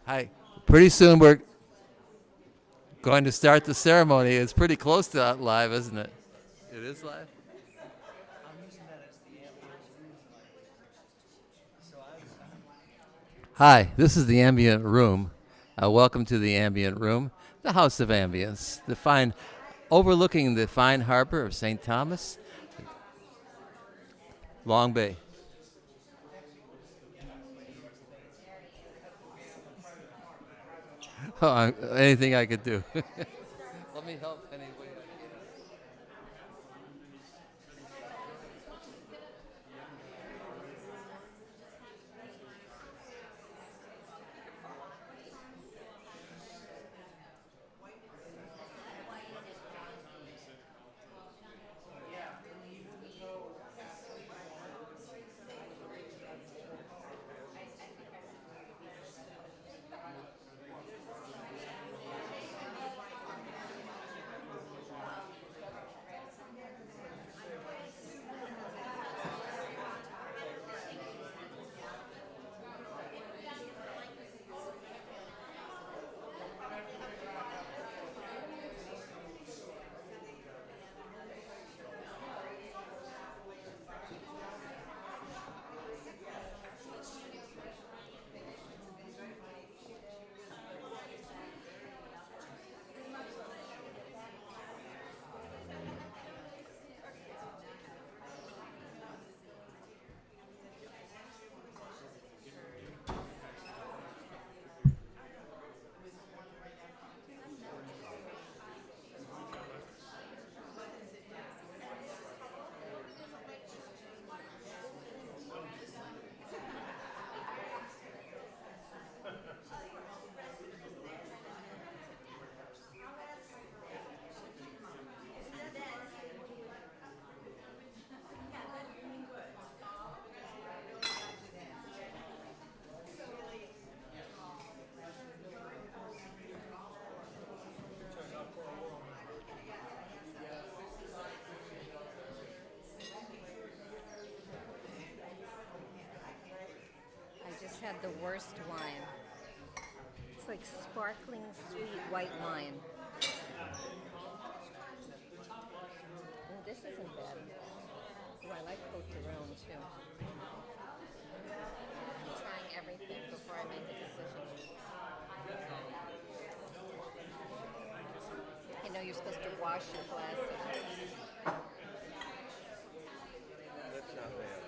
Hi. Pretty soon we're going to start the ceremony. It's pretty close to live, isn't it? It is live? Hi, this is the Ambient Room. Welcome to the Ambient Room, the House of Ambience, the fine, overlooking the fine harbor of St. Thomas, Long Bay. Oh, anything I could do. Let me help any way I can. I just had the worst wine. It's like sparkling sweet white wine. And this isn't bad. Oh, I like Cote de Rhone too. I'm trying everything before I make a decision. I know you're supposed to wash your glasses. That's not bad.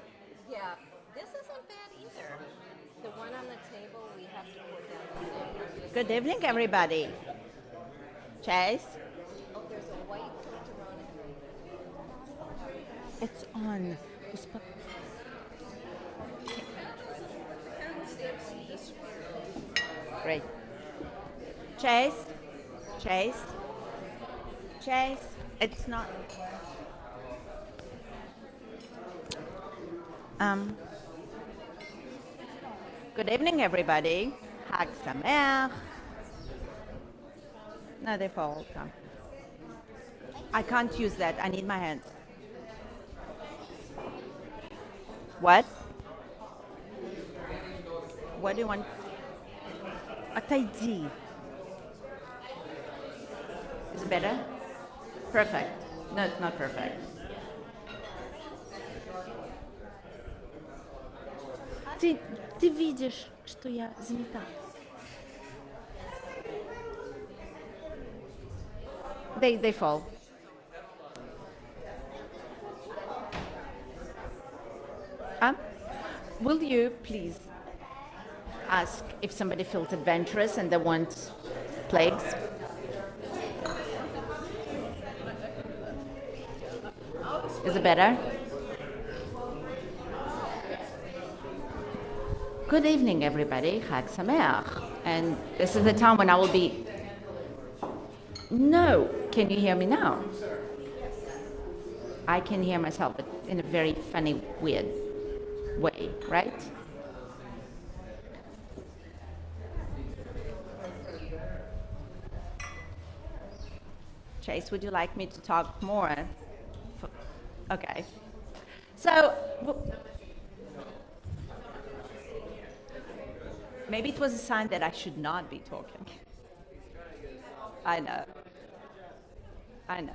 Yeah, this isn't bad either. The one on the table, we have to pour down. Good evening, everybody. Chase? Oh, there's a white Cote de Rhone. It's on. Great. Chase? Chase? Chase? It's not. Good evening, everybody. Hag Sameach. No, they fall. Come. I can't use that. I need my hands. What? What do you want? A taiji. Is it better? Perfect. No, it's not perfect. Ты видишь, что я занята. They fall. Will you please ask if somebody feels adventurous and they want plagues? Is it better? Good evening, everybody. Chag Sameach. And this is the time when I will be... No. Can you hear me now? I can hear myself, but in a very funny, weird way, right? Chase, would you like me to talk more? Okay. So, Maybe it was a sign that I should not be talking. I know. I know.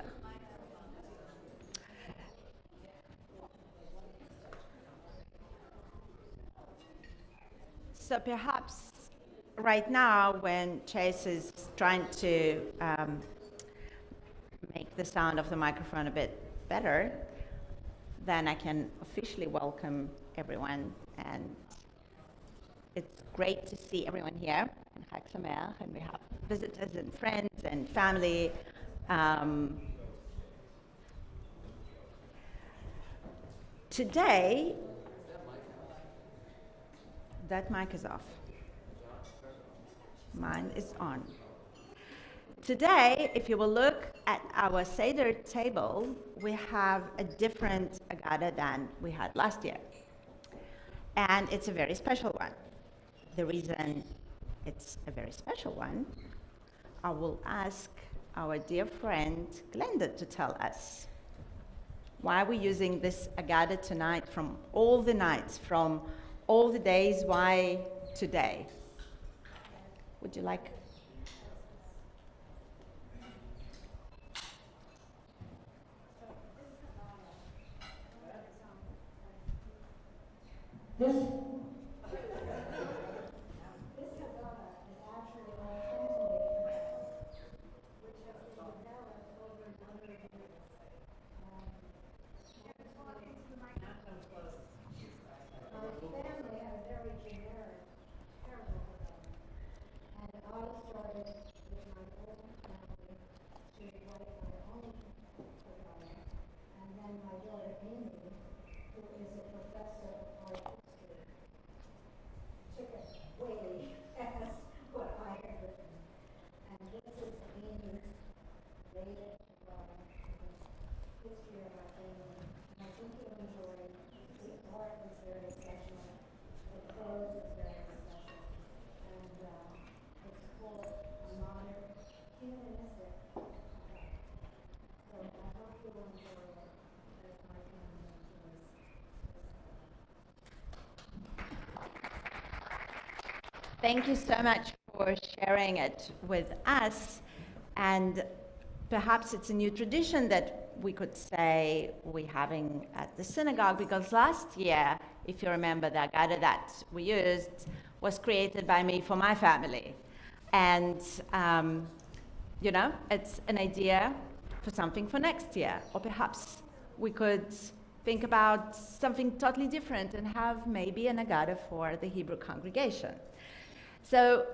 So perhaps right now, when Chase is trying to make the sound of the microphone a bit better, then I can officially welcome everyone. And it's great to see everyone here in Chag Sameach, and we have visitors and friends and family. Today, that mic is off. Mine is on. Today, if you will look at our Seder table, we have a different Agada than we had last year. And it's a very special one. The reason it's a very special one, I will ask our dear friend Glenda to tell us. Why are we using this Agada tonight from all the nights, from all the days? Why today? Would you like? Thank you so much for sharing it with us. And perhaps it's a new tradition that we could say we're having at the synagogue, because last year, if you remember, the Agada that we used was created by me for my family. And, you know, it's an idea for something for next year. Or perhaps we could think about something totally different and have maybe an Agada for the Hebrew congregation. So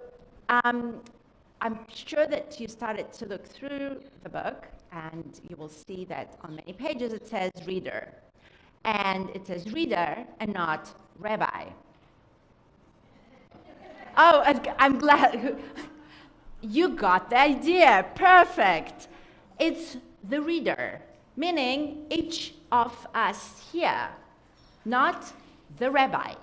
I'm sure that you started to look through the book, and you will see that on many pages it says reader. And it says reader and not rabbi. Oh, I'm glad. You got the idea. Perfect. It's the reader, meaning each of us here, not the rabbi.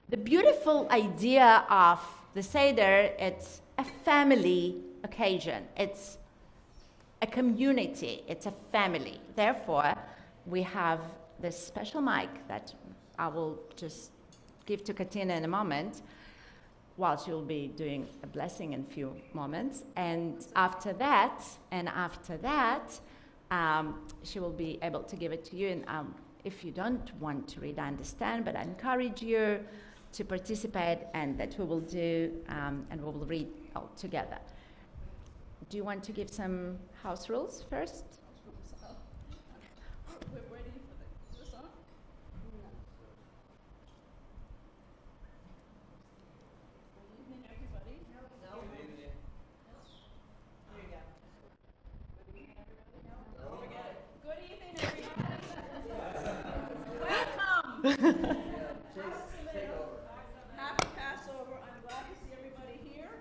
The beautiful idea of the Seder, it's a family occasion. It's a community. It's a family. Therefore, we have this special mic that I will just give to Katina in a moment, while she will be doing a blessing in a few moments. And after that, she will be able to give it to you. And if you don't want to read, I understand, but I encourage you to participate, and that we will do, and we will read all together. Do you want to give some house rules first? We're ready for the song? No. Good evening, everybody. No. Here you go. Good evening, everybody. Welcome. Happy Passover. I'm glad to see everybody here.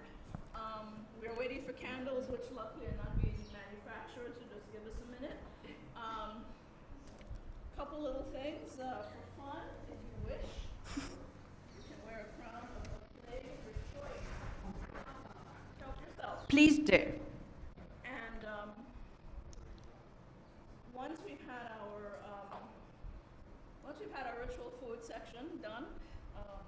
We're waiting for candles, which luckily are not being manufactured, so just give us a minute. Couple little things for fun, if you wish. You can wear a crown of a play of your choice. Help yourself. Please do. And once we've had our ritual food section done,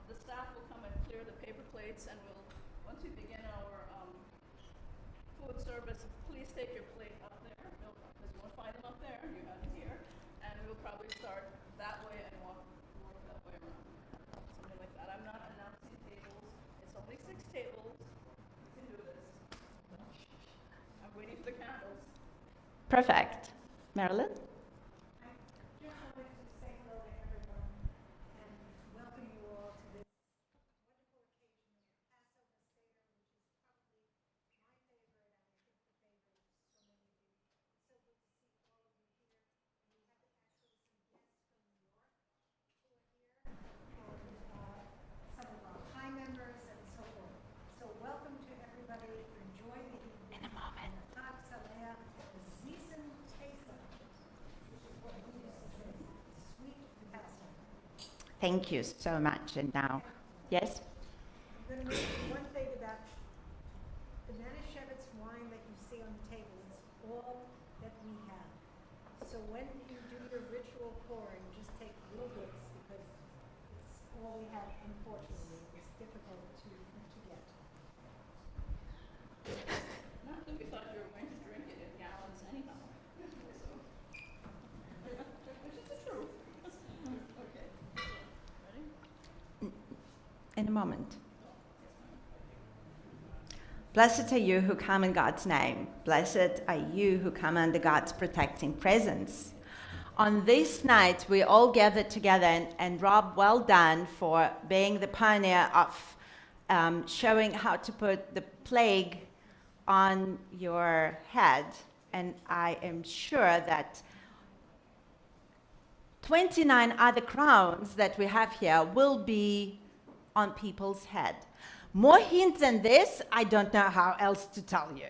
the staff will come and clear the paper plates, and we'll, once we begin our food service, please take your plate up there. Because you won't find them up there, you have them here. And we'll probably start that way and walk that way around. Something like that. I'm not announcing tables. It's only 6 tables. You can do this. I'm waiting for the candles. Perfect. Marilyn? Just wanted to say hello to everyone and welcome you all to this wonderful occasion of the Passover Seder, which is probably my favorite and I think the favorite of so many of you. It's so good to see all of you here. And we have actually some guests from New York who are here, and some of our high members and so forth. So welcome to everybody. Enjoy the evening. In a moment. Chag Sameach, Zizen Tesa. Thank you so much. And now, yes? I'm going to mention one thing about the Manischewitz wine that you see on the table is all that we have. So when you do your ritual pouring, just take little bits because it's all we have, unfortunately. It's difficult to get. Not that we thought you were going to drink it in gallons anyhow. So, which is the truth. Okay. Ready? In a moment. Blessed are you who come in God's name. Blessed are you who come under God's protecting presence. On this night, we all gathered together, and Rob, well done for being the pioneer of showing how to put the plague on your head. And I am sure that 29 other crowns that we have here will be on people's head. More hints than this, I don't know how else to tell you.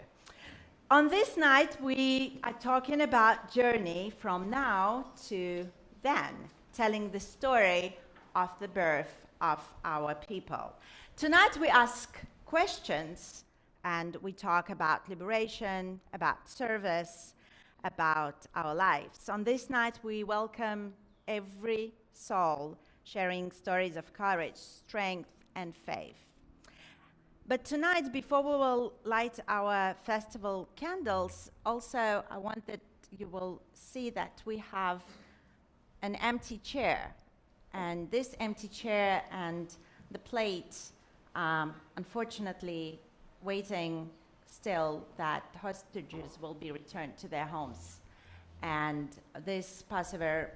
On this night, we are talking about journey from now to then, telling the story of the birth of our people. Tonight, we ask questions, and we talk about liberation, about service, about our lives. On this night, we welcome every soul sharing stories of courage, strength, and faith. But tonight, before we will light our festival candles, also I want that you will see that we have an empty chair. And this empty chair and the plate, unfortunately, waiting still that hostages will be returned to their homes. And this Passover,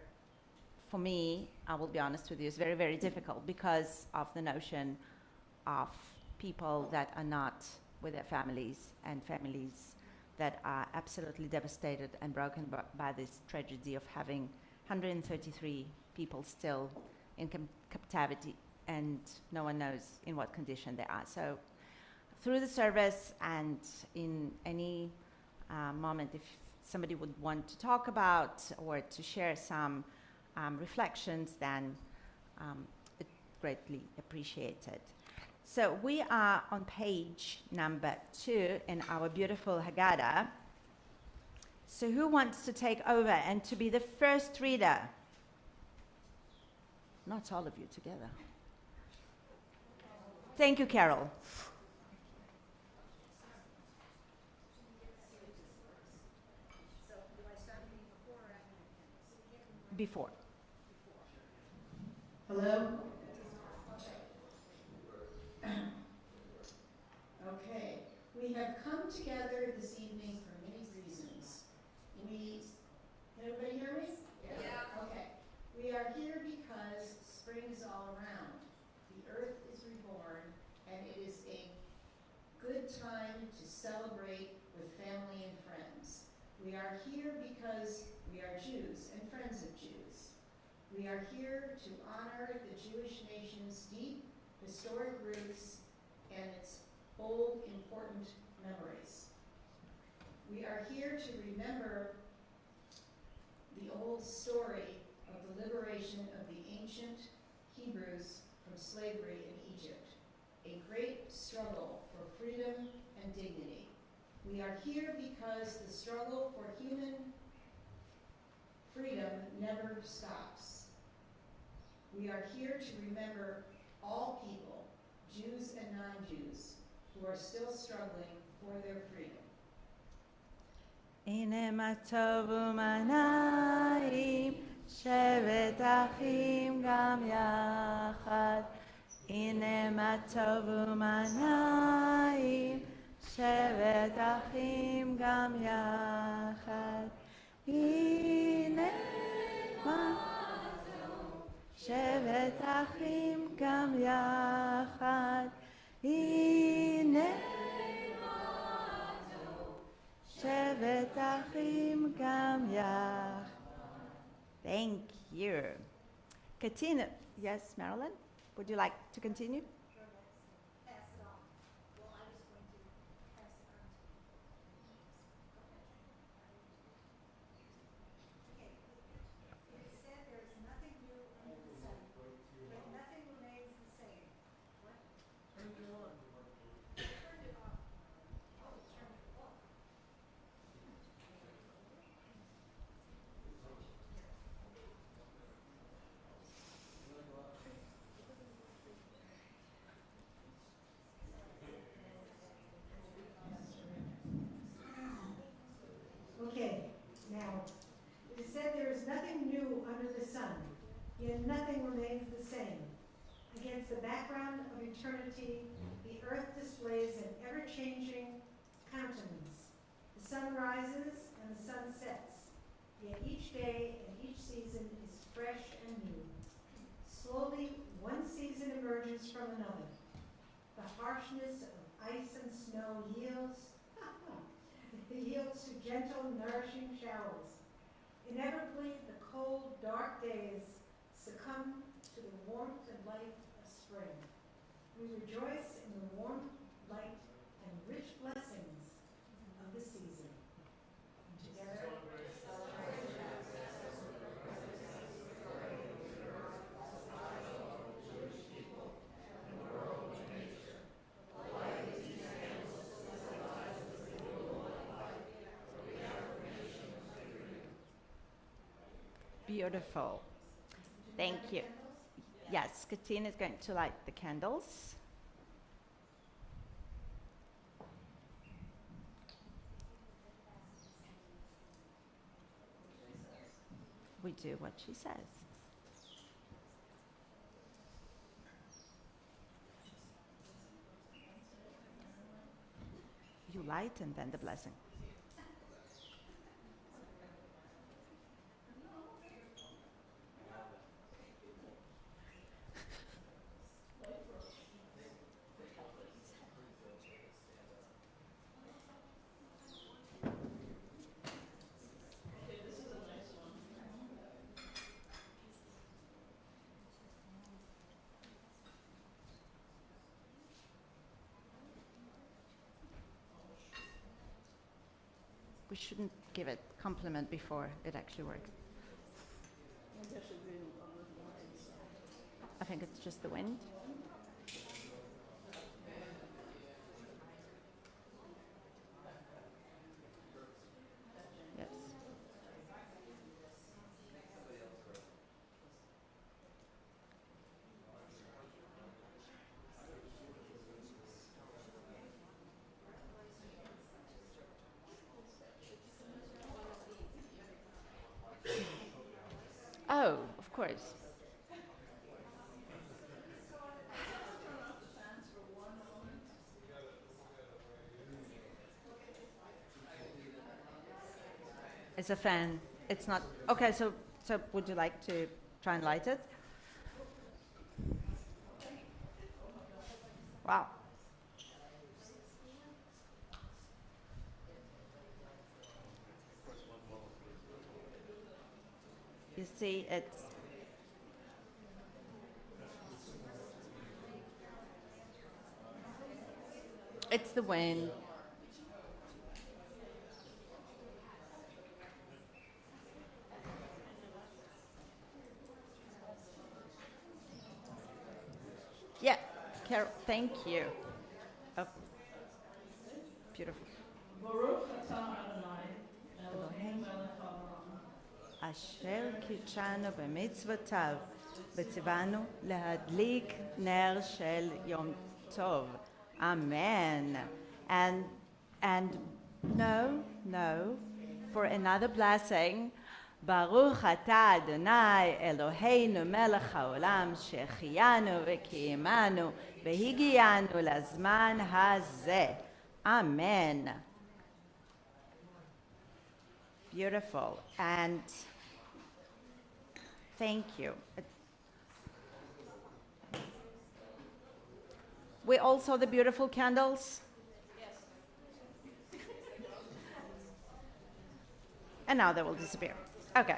for me, I will be honest with you, is very, very difficult because of the notion of people that are not with their families and families that are absolutely devastated and broken by this tragedy of having 133 people still in captivity, and no one knows in what condition they are. So through the service and in any moment, if somebody would want to talk about or to share some reflections, then it's greatly appreciated. So we are on page number 2 in our beautiful Haggadah. So who wants to take over and to be the first reader? Not all of you together. Thank you, Carol. So do I start reading before or after? Before. Hello? Okay. We have come together this evening for many reasons. Can everybody hear me? Yeah. Okay. We are here because spring is all around. The earth is reborn, and it is a good time to celebrate with family and friends. We are here because we are Jews and friends of Jews. We are here to honor the Jewish nation's deep historic roots and its old, important memories. We are here to remember the old story of the liberation of the ancient Hebrews from slavery in Egypt, a great struggle for freedom and dignity. We are here because the struggle for human freedom never stops. We are here to remember all people, Jews non-Jews who are still struggling for their freedom. הנה מה טוב ומה נעים, שבת אחים גם יחד. הנה מה טוב ומה נעים, שבת אחים גם יחד. הנה מה טוב, שבת אחים גם יחד. הנה שבת אחים גם יחד. Thank you. Katina, yes, Marilyn, would you like to continue? Pass it on. Well, I was going to pass it on to you. Okay, it said there is nothing new under the sun, but nothing remains the same. What? Turned it on. Turned it off. Oh, turned it off. Okay, now, it said there is nothing new under the sun, yet nothing remains the same. Against the background of eternity, the earth displays an ever-changing countenance. The sun rises and the sun sets, yet each day and each season is fresh and new. Slowly, one season emerges from another. The harshness of ice and snow yields to gentle, nourishing showers. Inevitably, the cold, dark days succumb to the warmth and light of spring. We rejoice in the warm light and rich blessings of the season. And together, Beautiful. Thank you. Yes, Katina is going to light the candles. We do what she says. You light and then the blessing. We shouldn't give it compliment before it actually works. Maybe I should be on the line, so. I think it's just the wind. Yes. Oh, of course. It's a fan. It's not okay. So would you like to try and light it? Wow. You see, it's the wind. Yeah, Carol, thank you. Oh, beautiful. Baruch atah Adonai, Eloheinu melech haolam. אשר קידשנו במצוותיו, וציוונו להדליק נר של יום טוב Amen. And no, for another blessing. Baruch atah Adonai Eloheinu melech haolam שהחיינו וקיימנו והגיענו לזמן הזה. Amen. Beautiful. And thank you. We all saw the beautiful candles? And now they will disappear. Okay.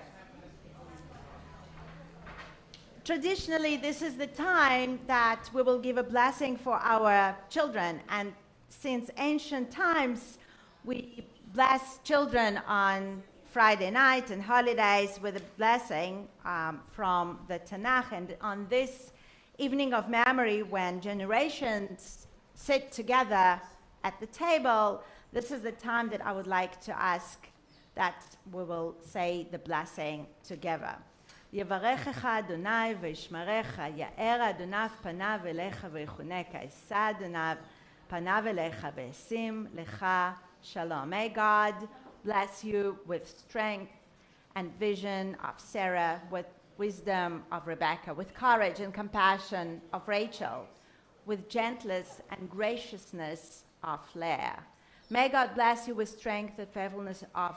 Traditionally, this is the time that we will give a blessing for our children. And since ancient times, we bless children on Friday night and holidays with a blessing from the Tanakh. And on this evening of memory, when generations sit together at the table, this is the time that I would like to ask that we will say the blessing together. יברכך אדוני וישמרך, יאר אדוניו פניו אליך ויחונך, יישא אדוניו פניו אליך וישים לך shalom. May God bless you with strength and vision of Sarah, with wisdom of Rebecca, with courage and compassion of Rachel, with gentleness and graciousness of Leah. May God bless you with strength and faithfulness of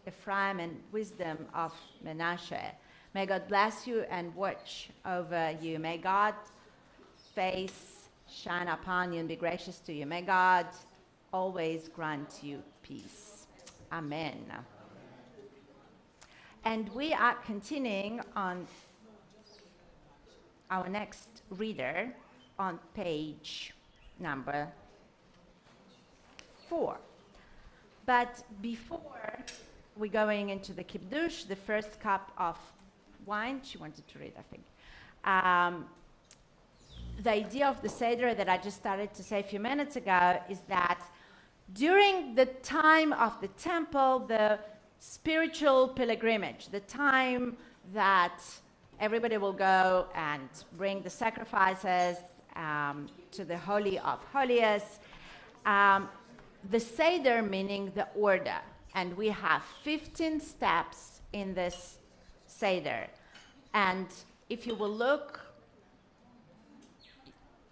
Ephraim and wisdom of Manasseh. May God bless you and watch over you. May God's face shine upon you and be gracious to you. May God always grant you peace. Amen. And we are continuing on our next reader on page number 4. But before we're going into the kiddush, the first cup of wine, she wanted to read, I think. The idea of the Seder that I just started to say a few minutes ago is that during the time of the temple, the spiritual pilgrimage, the time that everybody will go and bring the sacrifices to the Holy of Holies, the Seder meaning the order. And we have 15 steps in this Seder. And if you will look,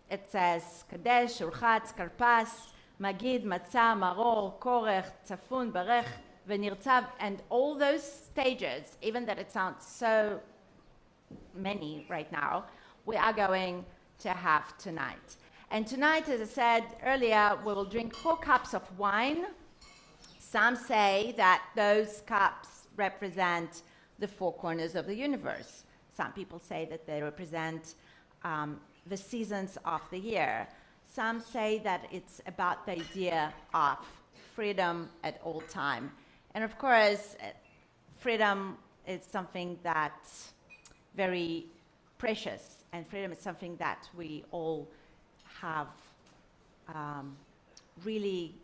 it says Kadesh, Urchatz, Karpas, Magid, Matzah, Maror, Korech, Tzafun, Barech, Venirtzav, and all those stages, even that it sounds so many right now, we are going to have tonight. And tonight, as I said earlier, we will drink 4 cups of wine. Some say that those cups represent the 4 corners of the universe. Some people say that they represent the seasons of the year. Some say that it's about the idea of freedom at all time. And of course, freedom is something that's very precious, and freedom is something that we all have really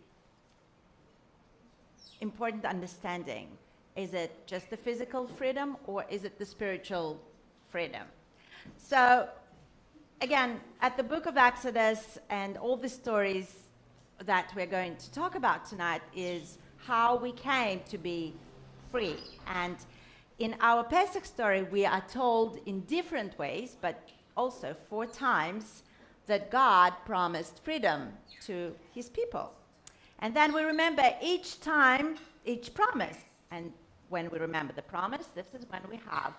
important understanding. Is it just the physical freedom, or is it the spiritual freedom? So again, at the book of Exodus and all the stories that we're going to talk about tonight is how we came to be free. And in our Pesach story, we are told in different ways, but also 4 times, that God promised freedom to his people. And then we remember each time, each promise. And when we remember the promise, this is when we have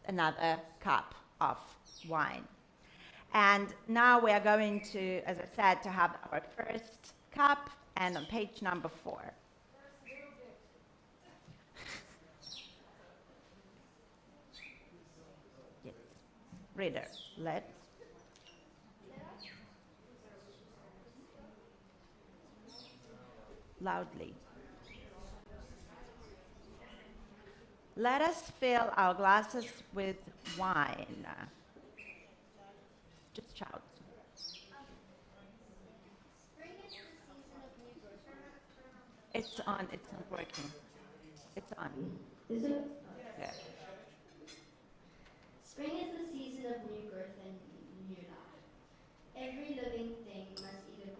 another cup of wine. And now we are going to, as I said, to have our first cup, and on page number 4. Yes. Reader, let. Loudly. Let us fill our glasses with wine. Just shout. It's on. It's not working. It's on. Is it? Yeah. Spring is the season of new birth and new life. Every living thing must either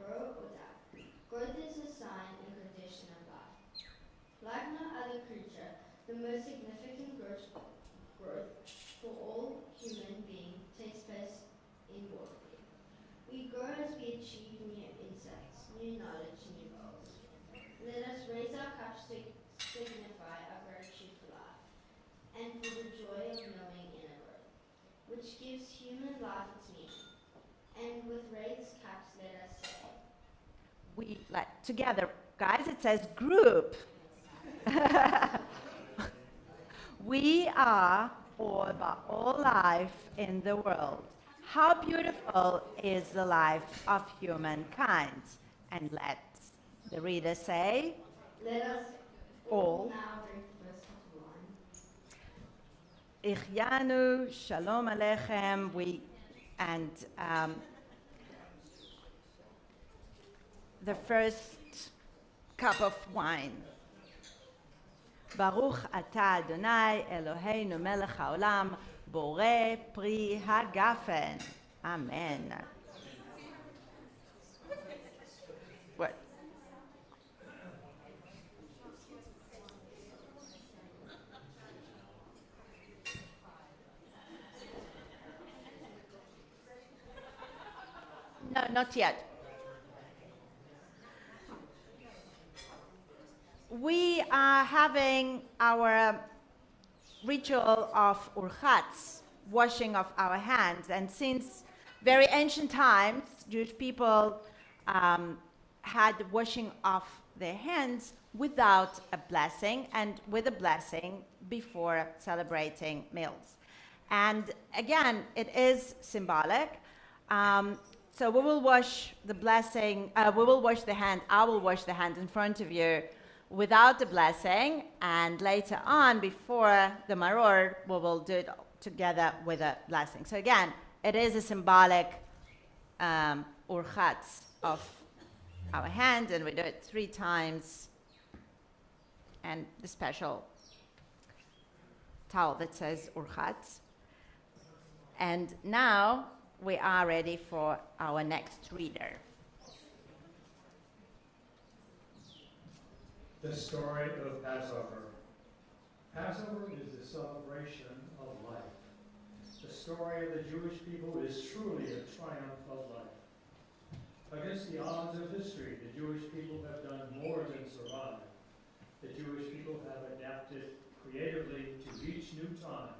growth for all human being takes place inwardly. We grow as we achieve new insights, new knowledge, new goals. Let us raise our cups to signify our gratitude for life and for the joy of knowing inner growth, which gives human life its meaning. And with raised cups, let us say, We, like, together, guys, it says group. We are all about all life in the world. How beautiful is the life of humankind? And let the reader say, let us all. now drink the first cup of wine. Ihyanu, Shalom Aleichem, and the first cup of wine. Baruch atah Adonai Eloheinu melech haolam, borei pri hagafen. Amen. What? No, not yet. We are having our ritual of urchatz, washing of our hands, and since very ancient times, Jewish people had washing of their hands without a blessing and with a blessing before celebrating meals. And again, it is symbolic. So we will wash the blessing, we will wash the hand, I will wash the hand in front of you without the blessing, and later on, before the maror, we will do it together with a blessing. So again, it is a symbolic urchatz of our hand, and we do it 3 times, and the special towel that says urchatz. And now we are ready for our next reader. The story of Passover. Passover is the celebration of life. The story of the Jewish people is truly a triumph of life. Against the odds of history, the Jewish people have done more than survive. The Jewish people have adapted creatively to each new time,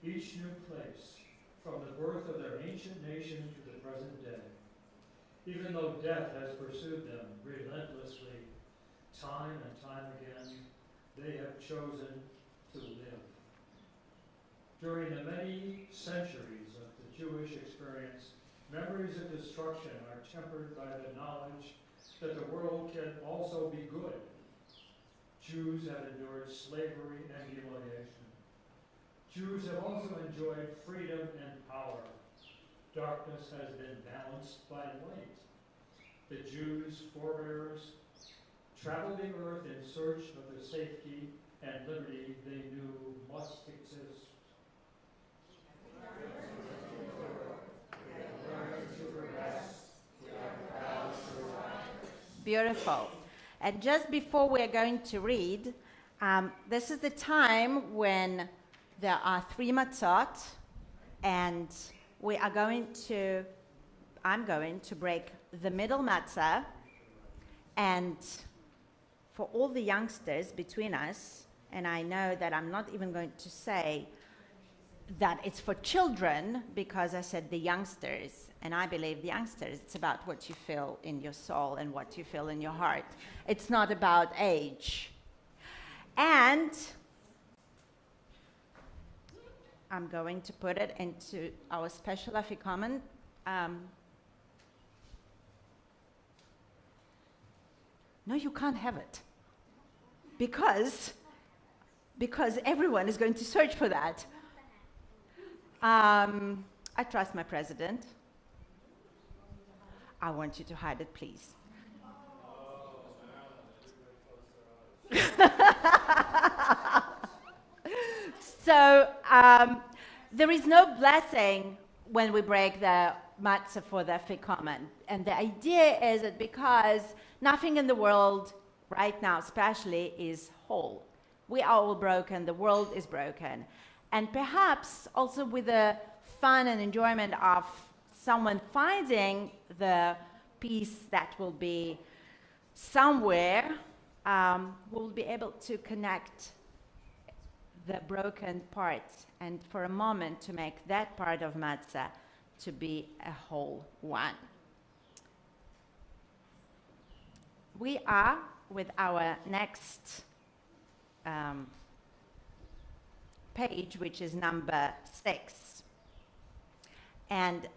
each new place, from the birth of their ancient nation to the present day. Even though death has pursued them relentlessly, time and time again, they have chosen to live. During the many centuries of the Jewish experience, memories of destruction are tempered by the knowledge that the world can also be good. Jews have endured slavery and humiliation. Jews have also enjoyed freedom and power. Darkness has been balanced by light. The Jews' forebears traveled the earth in search of the safety and liberty they knew must exist. Beautiful. And just before we're going to read, this is the time when there are 3 matzot, and I'm going to break the middle matzah, and for all the youngsters between us, and I know that I'm not even going to say that it's for children because I said the youngsters, and I believe the youngsters, it's about what you feel in your soul and what you feel in your heart. It's not about age. And I'm going to put it into our special afikomen. No, you can't have it. Because everyone is going to search for that. I trust my president. I want you to hide it, please. So there is no blessing when we break the matzah for the afikomen. And the idea is that because nothing in the world right now especially is whole. We are all broken, the world is broken. and perhaps also with the fun and enjoyment of someone finding the piece that will be somewhere, we'll be able to connect the broken part and for a moment to make that part of matzah to be a whole one. We are with our next page, which is number 6. And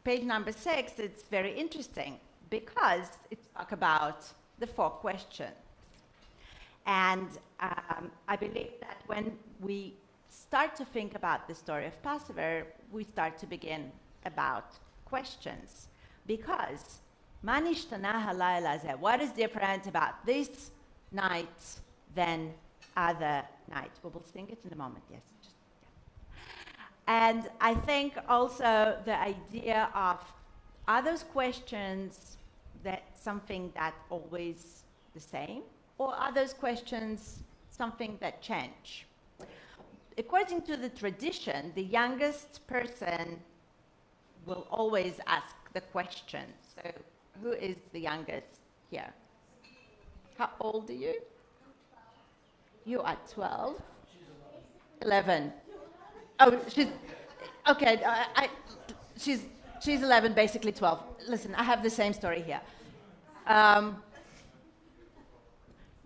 page number 6, it's very interesting because it talks about the 4 questions. And I believe that when we start to think about the story of Passover, we start to begin about questions. Because מה נשתנה הלילה הזה? What is different about this night than other nights? We will sing it in a moment, yes. And I think also the idea of, are those questions that something that always the same? Or are those questions something that change? According to the tradition, the youngest person will always ask the question. So who is the youngest here? How old are you? You are 12. 11. Oh, she's okay. She's 11, basically 12. Listen, I have the same story here.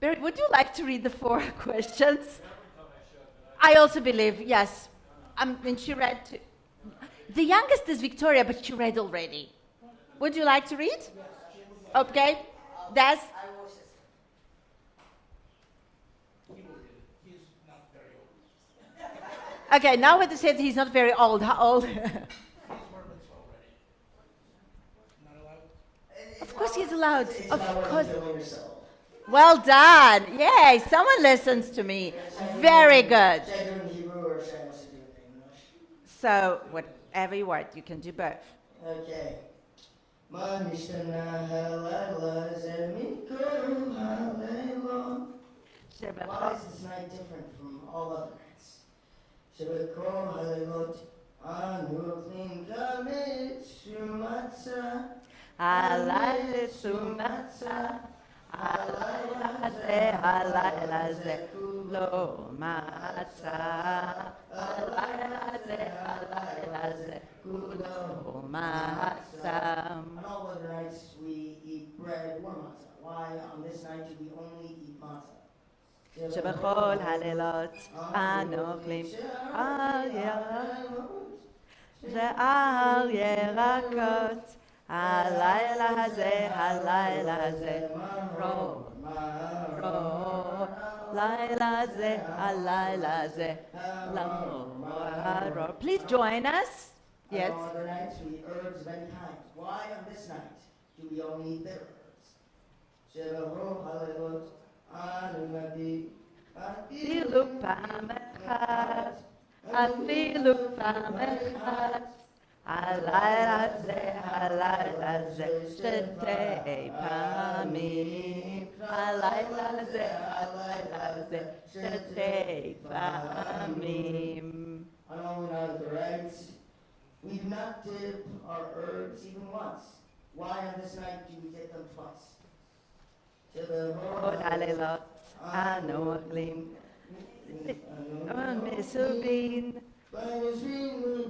Barry, would you like to read the 4 questions? I also believe, yes. I mean, she read. The youngest is Victoria, but she read already. Would you like to read? Okay. That's. Okay, now with the said he's not very old. How old? Of course he's allowed. Of course. Well done. Yay, someone listens to me. Very good. So, whatever you want, you can do both. Okay. Why is this night different from all other nights? On all other nights we eat bread or matzah. Why on this night do we only eat matzah? שבכל הלילות אנו אוכלים על ירקות ועל ירקות הלילה הזה רור לילה הזה הלילה הזה רור. Please join us. Yes. On other nights we eat herbs of any kind. Why on this night do we only eat bitter herbs? שבכל הלילות אפילו פעם אחת, אפילו פעם אחת, הלילה זה, שתי פעמים, הלילה זה, שתי פעמים. On all other nights, we do not dip our herbs even once. Why on this night do we dip them twice? כל הלילות אנו אוכלים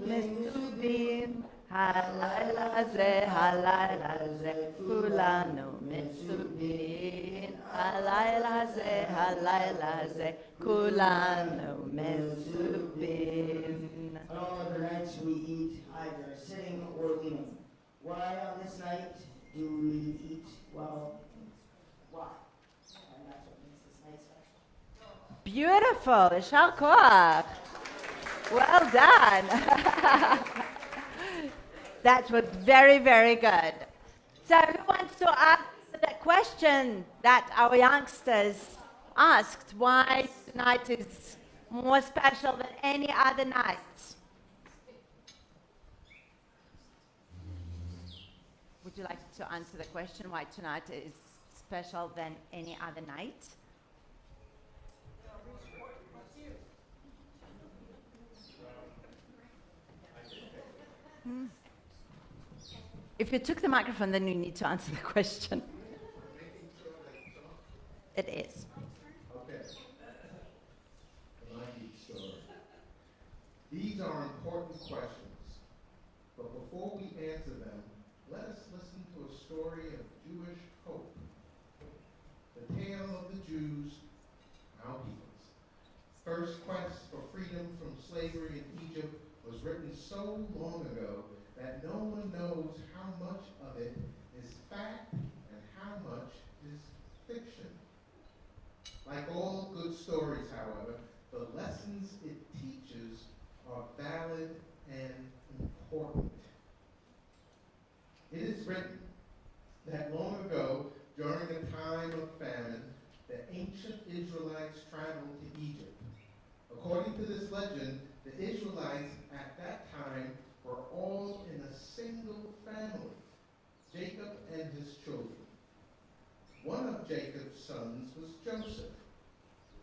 מסובין, הלילה הזה, כולנו מסובין, הלילה הזה, כולנו מסובין. On all other nights we eat either sitting or leaning. Why on this night do we eat while? Why? And that's what makes this night special. Beautiful, יישר כוח. Well done. That was very, very good. So who wants to answer the question that our youngsters asked, why tonight is more special than any other night? Would you like to answer the question why tonight is special than any other night? If you took the microphone, then you need to answer the question. It is. Okay. The Nike story. These are important questions, but before we answer them, let us listen to a story of Jewish hope. The tale of the Jews, our peoples. First quest for freedom from slavery in Egypt was written so long ago that no one knows how much of it is fact and how much is fiction. Like all good stories, however, the lessons it teaches are valid and important. It is written that long ago, during a time of famine, the ancient Israelites traveled to Egypt. According to this legend, the Israelites at that time were all in a single family, Jacob and his children. One of Jacob's sons was Joseph,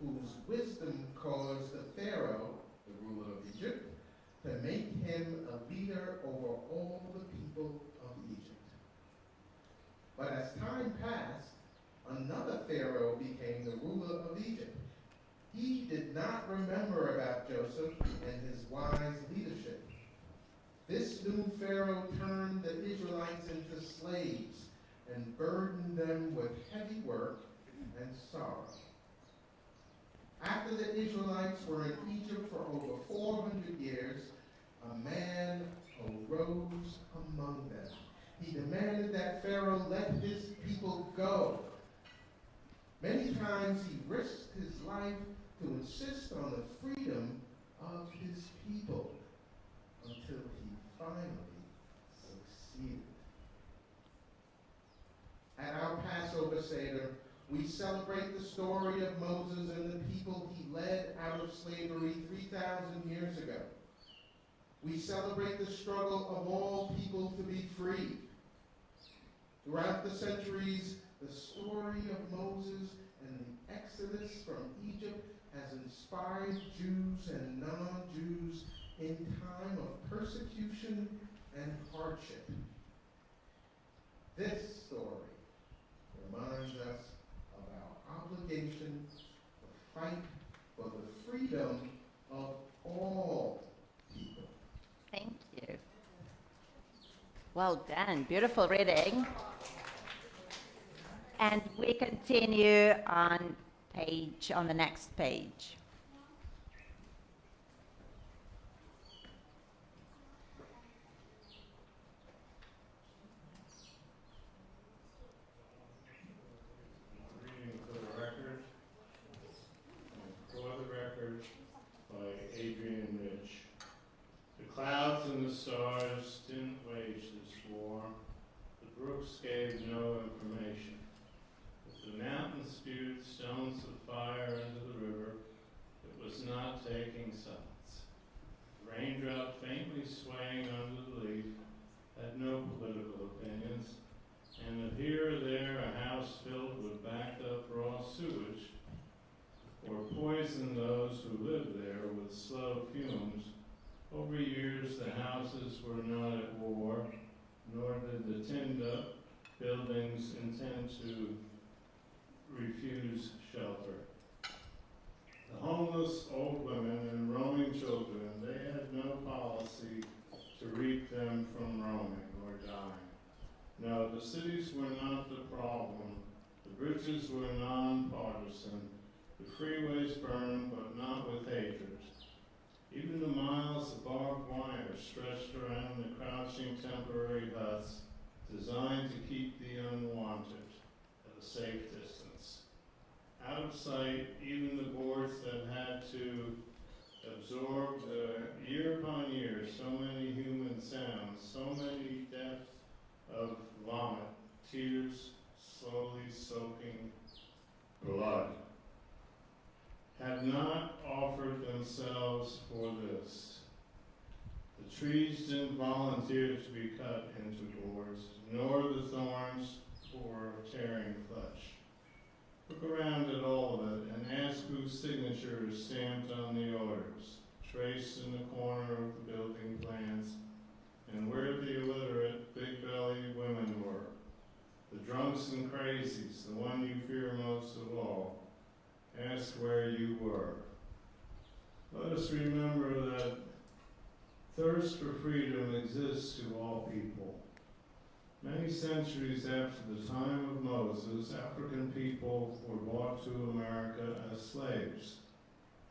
whose wisdom caused the Pharaoh, the ruler of Egypt, to make him a leader over all the people of Egypt. But as time passed, another Pharaoh became the ruler of Egypt. He did not remember about Joseph and his wise leadership. This new Pharaoh turned the Israelites into slaves and burdened them with heavy work and sorrow. After the Israelites were in Egypt for over 400 years, a man arose among them. He demanded that Pharaoh let his people go. Many times he risked his life to insist on the freedom of his people until he finally succeeded. At our Passover Seder, we celebrate the story of Moses and the people he led out of slavery 3,000 years ago. We celebrate the struggle of all people to be free. Throughout the centuries, the story of Moses and the Exodus from Egypt has inspired Jews and non-Jews in time of persecution and hardship. This story reminds us of our obligation to fight for the freedom of all people. Thank you. Well done. Beautiful reading. And we continue on the next page. Reading for the record, by Adrian Rich. The clouds and the stars didn't wage this war. The brooks gave no information. If the mountain spewed stones of fire into the river, it was not taking sides. The raindrop faintly swaying under the leaf had no political opinions, and if here or there a house filled with backed up raw sewage, or poisoned those who lived there with slow fumes, over years the houses were not at war, nor did the tinned-up buildings intend to refuse shelter. The homeless old women and roaming children, they had no policy to reap them from roaming or dying. No, the cities were not the problem. The bridges were non-partisan. The freeways burned, but not with hatred. Even the miles of barbed wire stretched around the crouching temporary huts designed to keep the unwanted at a safe distance. Out of sight, even the boards that had to absorb year upon year so many human sounds, so many depths of vomit, tears slowly soaking blood, had not offered themselves for this. The trees didn't volunteer to be cut into boards, nor the thorns for tearing flesh. Look around at all of it and ask whose signature is stamped on the orders, traced in the corner of the building plans, and where the illiterate, big-bellied women were, the drunks and crazies, the one you fear most of all, asked where you were. Let us remember that thirst for freedom exists to all people. Many centuries after the time of Moses, African people were brought to America as slaves.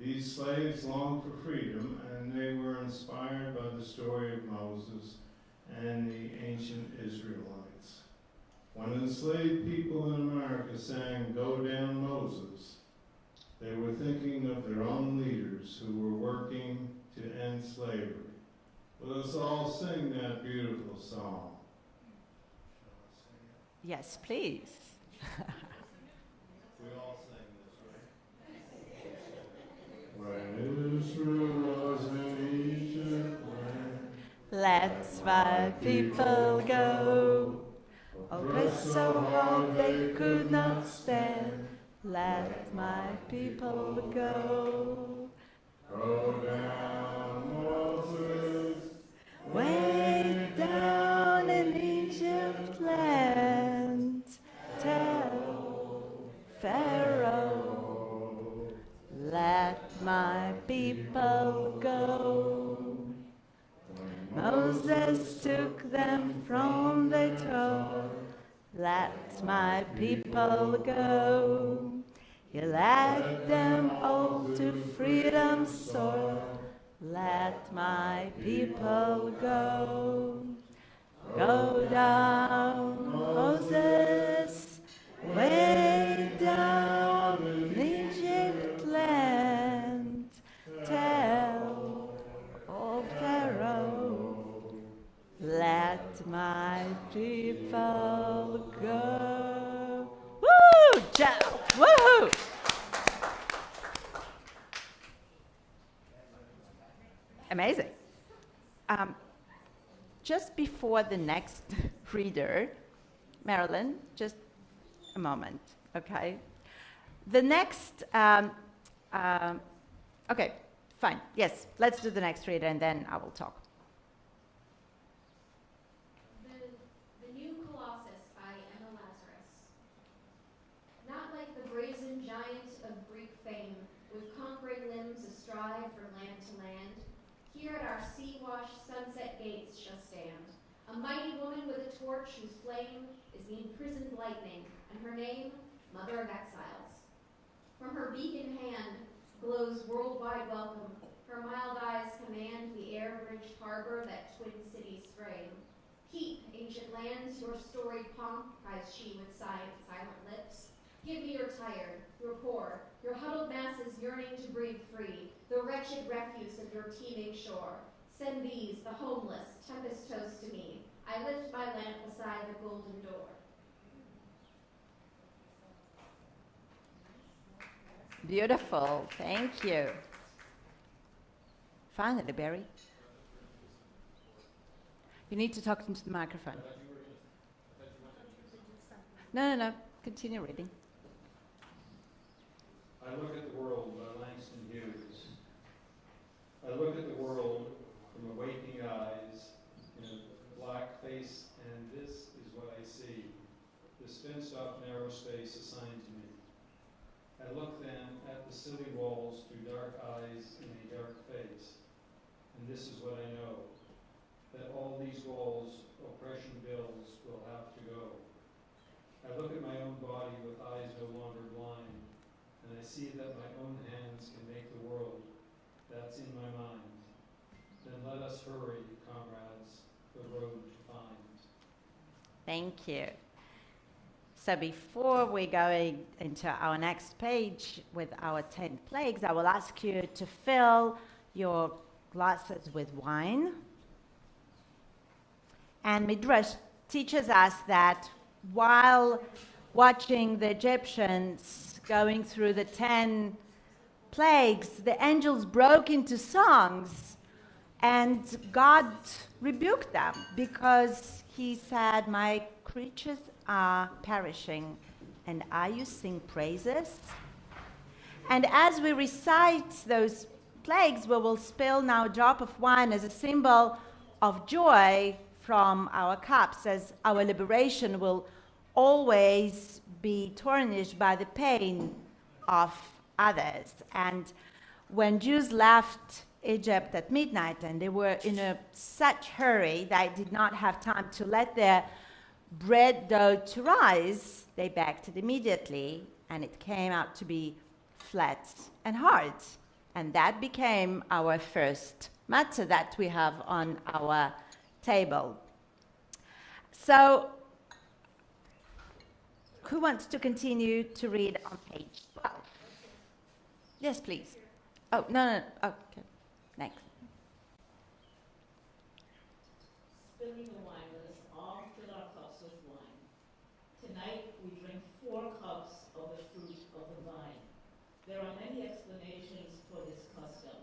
These slaves longed for freedom, and they were inspired by the story of Moses and the ancient Israelites. When enslaved people in America sang, "Go Down Moses," they were thinking of their own leaders who were working to end slavery. Let us all sing that beautiful song. Yes, please. We all sing this, right? When Israel was in Egypt, Let my people go. Oppressed so hard they could not stand. Let my people go. go down, Moses, Way down in Egypt land, tell Pharaoh, let my people go. Moses took them from the tower, let my people go. He led them all to freedom's soil, let my people go. Go down, Moses, way down in Egypt land. Tell old Pharaoh, let my people go. Woo! Woo! Amazing. Just before the next reader, Marilyn, just a moment, okay? The next, okay, fine. Yes, let's do the next reader and then I will talk. The New Colossus by Emma Lazarus. Not like the brazen giant of Greek fame, with conquering limbs astride from land to land, here at our sea-washed sunset gates shall stand a mighty woman with a torch whose flame is the imprisoned lightning, and her name, Mother of Exiles. From her beacon hand glows worldwide welcome. Her mild eyes command the air-bridged harbor that twin cities frame. Keep, ancient lands, your storied pomp, cries she with silent lips. Give me your tired, your poor, your huddled masses yearning to breathe free, the wretched refuse of your teeming shore. Send these, the homeless, tempest-toast to me. I lift my lamp beside the golden door. Beautiful, thank you. Finally, Barry. You need to talk into the microphone. No, continue reading. I look at the world by Langston Hughes. I look at the world from awakening eyes in a black face, and this is what I see, this fenced-off narrow space assigned to me. I look then at the city walls through dark eyes in a dark face, and this is what I know, that all these walls, oppression bills, will have to go. I look at my own body with eyes no longer blind, and I see that my own hands can make the world. That's in my mind. Then let us hurry, comrades, the road to find. Thank you. So before we go into our next page with our 10 plagues, I will ask you to fill your glasses with wine. And Midrash teaches us that while watching the Egyptians going through the 10 plagues, the angels broke into songs, and God rebuked them because he said, "My creatures are perishing, and I you sing praises." And as we recite those plagues, we will spill now a drop of wine as a symbol of joy from our cups, as our liberation will always be tarnished by the pain of others. And when Jews left Egypt at midnight and they were in such hurry, they did not have time to let their bread dough to rise, they baked it immediately, and it came out to be flat and hard. And that became our first matzah that we have on our table. So, who wants to continue to read on page 12? Yes, please. Oh, no. Oh, okay. Next. Spilling the wine, let us all fill our cups with wine. Tonight we drink 4 cups of the fruit of the vine. There are many explanations for this custom.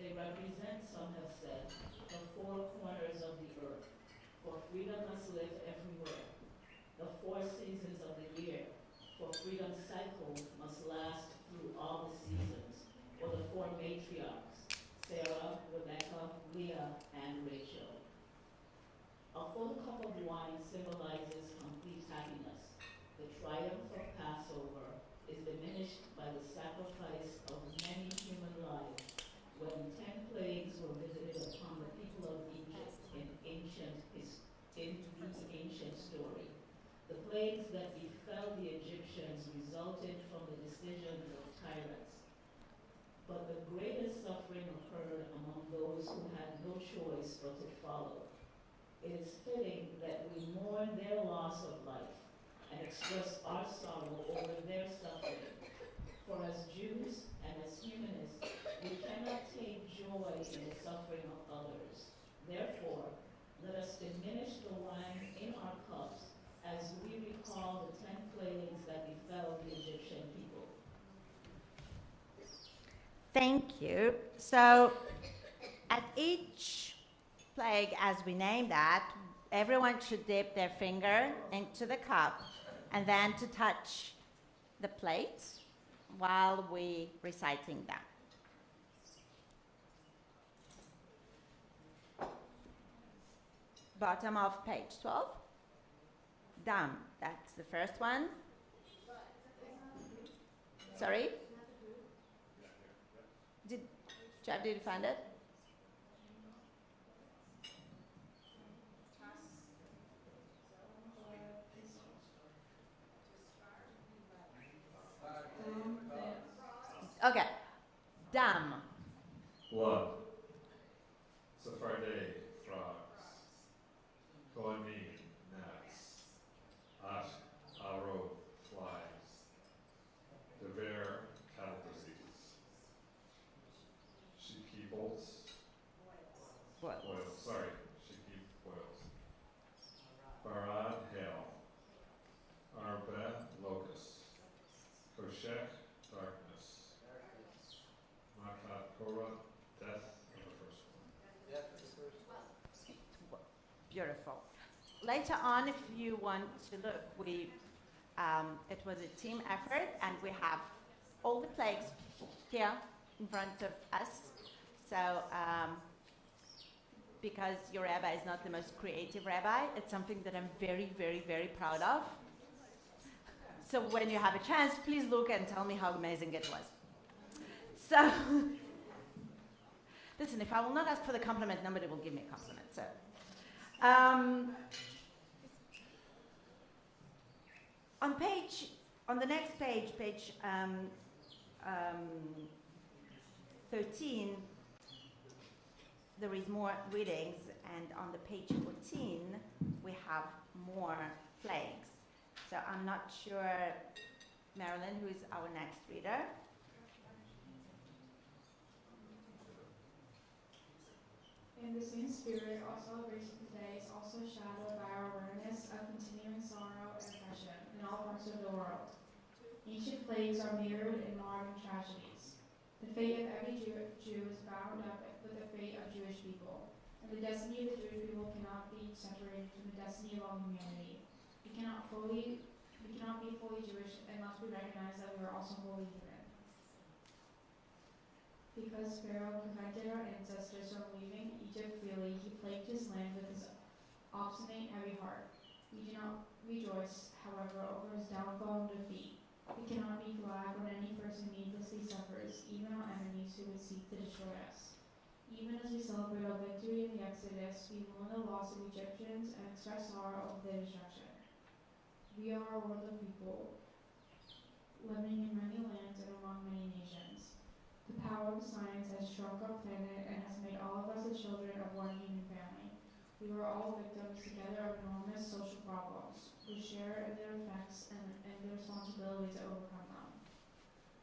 They represent, some have said, the 4 corners of the earth. For freedom must live everywhere. The 4 seasons of the year. For freedom's cycle must last through all the seasons. Or the 4 matriarchs, Sarah, Rebecca, Leah, and Rachel. A full cup of wine symbolizes complete happiness. The triumph of Passover is diminished by the sacrifice of many human lives when 10 plagues were visited upon the people of Egypt in the ancient story. The plagues that befell the Egyptians resulted from the decisions of tyrants. But the greatest suffering occurred among those who had no choice but to follow. It is fitting that we mourn their loss of life and express our sorrow over their suffering. For as Jews and as humanists, we cannot take joy in the suffering of others. Therefore, let us diminish the wine in our cups as we recall the 10 plagues that befell the Egyptian people. Thank you. So, at each plague, as we name that, everyone should dip their finger into the cup and then to touch the plate while we reciting them. Bottom of page 12. Dam, that's the first one. Sorry? Jeff, did you find it? Okay. Dam. Blood. Sephardi, frogs. Kohanim, gnats. Arod, flies. Dever, cattle disease. Shiki bolts. Boils. Sorry, shiki boils. Barad, hail. Arbe, locust. Koshek, darkness. Matat Korah, death of the firstborn. Death of the firstborn. Beautiful. Later on, if you want to look, it was a team effort, and we have all the plagues here in front of us. So, because your rabbi is not the most creative rabbi, it's something that I'm very, very, very proud of. So when you have a chance, please look and tell me how amazing it was. So, listen, if I will not ask for the compliment, nobody will give me a compliment. So, on the next page, page 13, there is more readings, and on the page 14, we have more plagues. So I'm not sure, Marilyn, who is our next reader. In the same spirit, our celebration today is also shadowed by our awareness of continuing sorrow and oppression in all parts of the world. Ancient plagues are mirrored in modern tragedies. The fate of every Jew is bound up with the fate of Jewish people, and the destiny of the Jewish people cannot be separated from the destiny of all humanity. We cannot be fully Jewish unless we recognize that we are also wholly human. Because Pharaoh prevented our ancestors from leaving Egypt freely, he plagued his land with his obstinate, heavy heart. We do not rejoice, however, over his downfall and defeat. We cannot be glad when any person needlessly suffers, even our enemies who would seek to destroy us. Even as we celebrate our victory in the Exodus, we mourn the loss of Egyptians and express sorrow over their destruction. We are a world of people, living in many lands and among many nations. The power of science has shrunk our planet and has made all of us the children of one human family. We are all victims together of enormous social problems. We share in their effects and the responsibility to overcome them.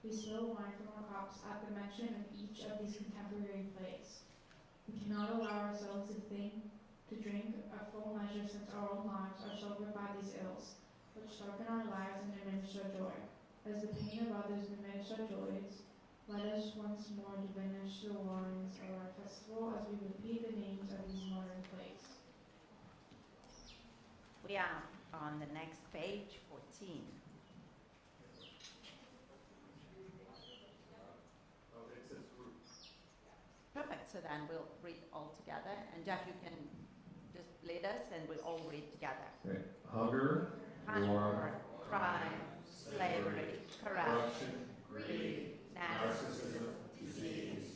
We spill wine from our cups at the mention of each of these contemporary plagues. We cannot allow ourselves to drink a full measure since our own lives are sobered by these ills, which darken our lives and diminish our joy. As the pain of others diminish our joys, let us once more diminish the wines of our festival as we repeat the names of these modern plagues. We are on the next page, 14. It says group. Perfect, so then we'll read all together. And Jeff, you can just lead us and we'll all read together. Okay. Hunger, war, crime, slavery, corruption, greed, narcissism, disease,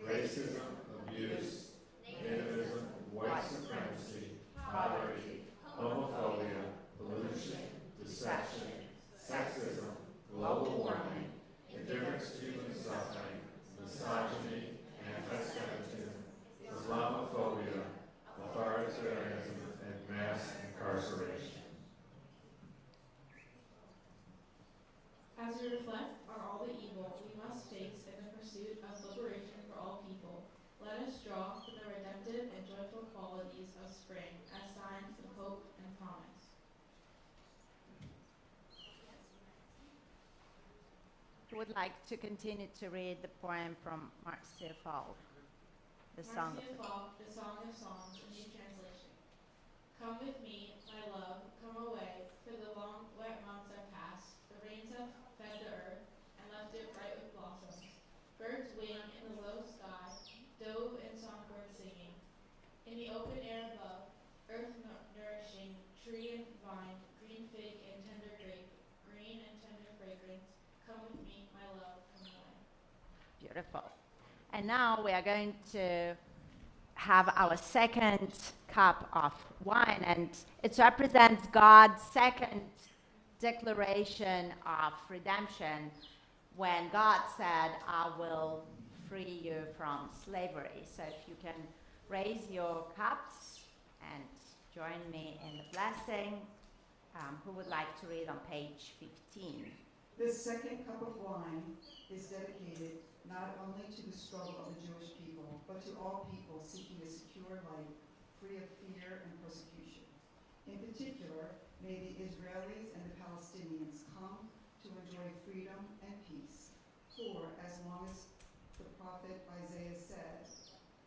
racism, abuse, nativism, white supremacy, poverty, homophobia, pollution, deception, sexism, global warming, indifference to human suffering, misogyny, anti-Semitism, Islamophobia, authoritarianism, and mass incarceration. As we reflect on all the evil we must face in the pursuit of liberation for all people, let us draw from the redemptive and joyful qualities of spring as signs of hope and promise. Who would like to continue to read the poem from Marcia Fall, the Song of The Song of Songs, a new translation. Come with me, my love, come away, for the long wet months are past. The rains have fed the earth and left it bright with blossoms. Birds wing in the low sky, dove and songbird singing. In the open air above, earth nourishing, tree and vine, green fig and tender grape, green and tender fragrance. Come with me, my love, come away. Beautiful. And now we are going to have our second cup of wine, and it represents God's second declaration of redemption when God said, I will free you from slavery. So if you can raise your cups and join me in the blessing. Who would like to read on page 15? This second cup of wine is dedicated not only to the struggle of the Jewish people, but to all people seeking a secure life, free of fear and persecution. In particular, may the Israelis and the Palestinians come to enjoy freedom and peace. For as long as the prophet Isaiah said,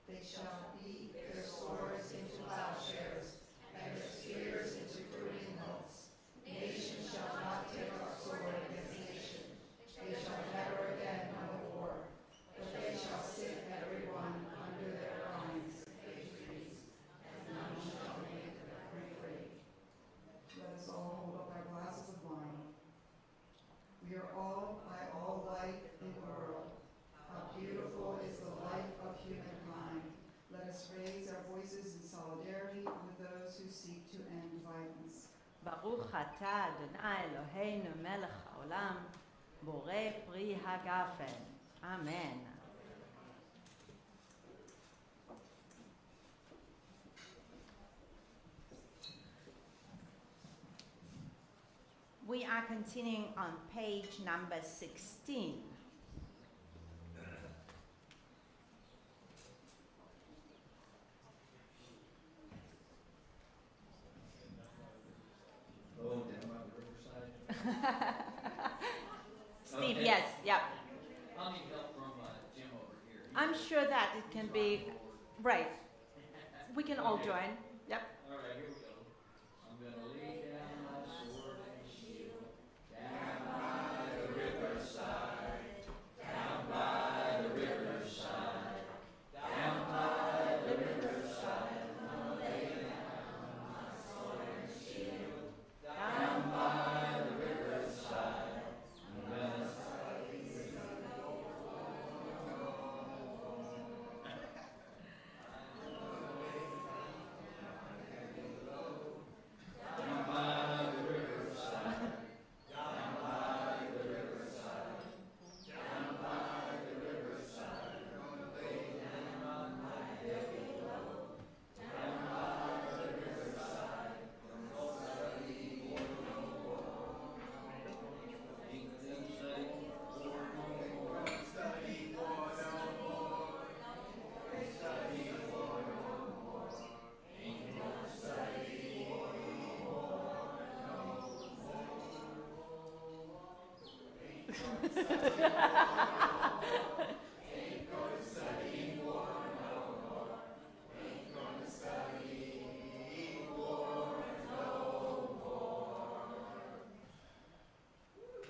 they shall beat their swords into plowshares and their spears into pruning hooks. Nation shall not take up sword against nation. They shall never again know war, but they shall sit everyone under their vines, fig trees, and none shall make them free. Let us all hold up our glasses of wine. We are all by all life in the world. How beautiful is the life of humankind. Let us raise our voices in solidarity with those who seek to end violence. ברוך אתה, אדוני אלוהינו מלך העולם, בורא פרי הגפן. Amen. We are continuing on page number 16. Oh, down by the riverside? Steve, Okay. yes, yep. I'll need help from Jim over here. I'm sure that it can be, right. We can all Okay. join, yep. All right, here we go. I'm gonna lay down my sword and shield down by the riverside, down by the riverside.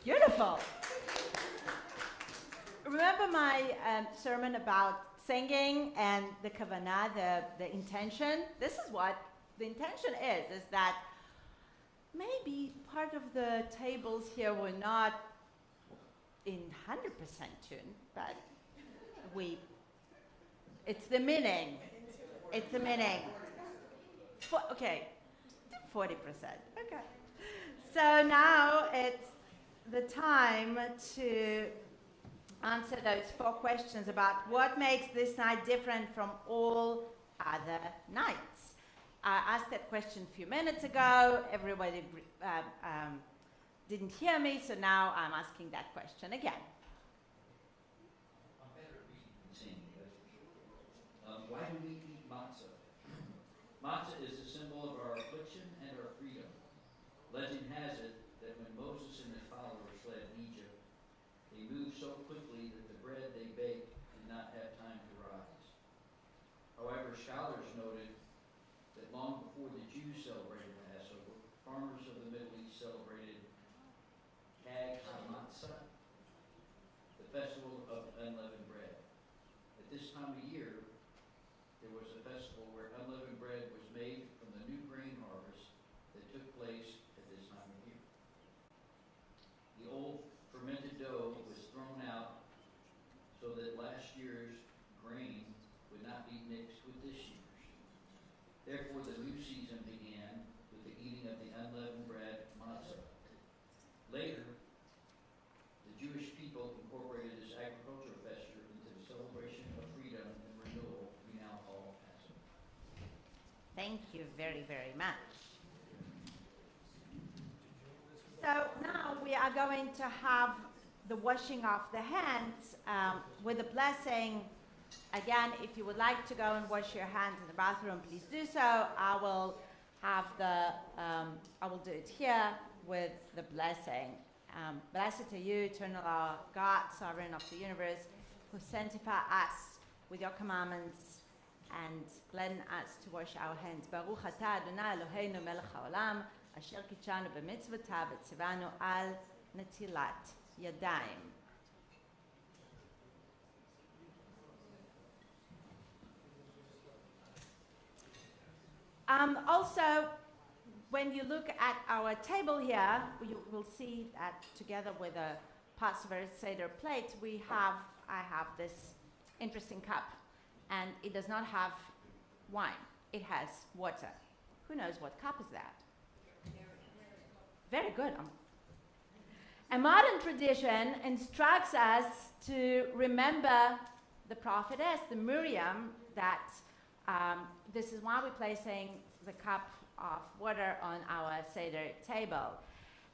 Beautiful. Remember my sermon about singing and the kavanah, the intention? This is what the intention is that maybe part of the tables here were not in 100% tune, but it's the meaning. It's the meaning. Okay, 40%. Okay. So now it's the time to answer those 4 questions about what makes this night different from all other nights. I asked that question a few minutes ago. Everybody didn't hear me, so now I'm asking that question again. I'm better at reading than singing, that's for sure. Why do we eat matzah? Matzah is a symbol of our affliction and our freedom. Legend has it that when Moses and his followers fled Egypt, they moved so quickly that the bread they baked did not have time to rise. However, scholars noted that long before the Jews celebrated Passover, farmers of the Middle East celebrated Hag HaMatzah, the festival of unleavened bread. At this time of year, there was a festival where unleavened bread was made from the new grain harvest that took place at this time of year. The old fermented dough was thrown out so that last year's grain would not be mixed with this year's. Therefore, the new season began with the eating of the unleavened bread, matzah. Later, the Jewish people incorporated this agricultural festival into the celebration of freedom and renewal we now call Passover. Thank you very, very much. So now we are going to have the washing of the hands with a blessing. Again, if you would like to go and wash your hands in the bathroom, please do so. I will do it here with the blessing. Blessed are you, eternal God, sovereign of the universe, who sanctify us with your commandments and gladden us to wash our hands. Baruch atah Adonai Eloheinu melech haolam, asher kitshanu b'mitzvotav v'tzivanu al netilat yadayim. Also, when you look at our table here, you will see that together with a Passover Seder plate, I have this interesting cup. And it does not have wine. It has water. Who knows what cup is that? Very good. A modern tradition instructs us to remember the prophetess, the Miriam, that this is why we're placing the cup of water on our Seder table.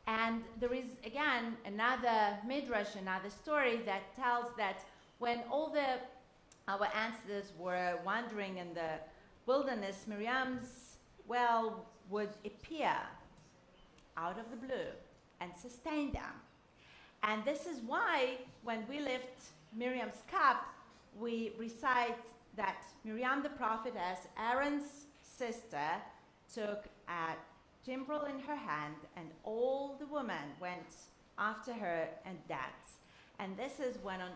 And there is, again, another midrash, another story that tells that when all our ancestors were wandering in the wilderness, Miriam's well would appear out of the blue and sustain them. And this is why when we lift Miriam's cup, we recite that Miriam the prophetess, Aaron's sister, took a timbrel in her hand, and all the women went after her and danced. And this is when on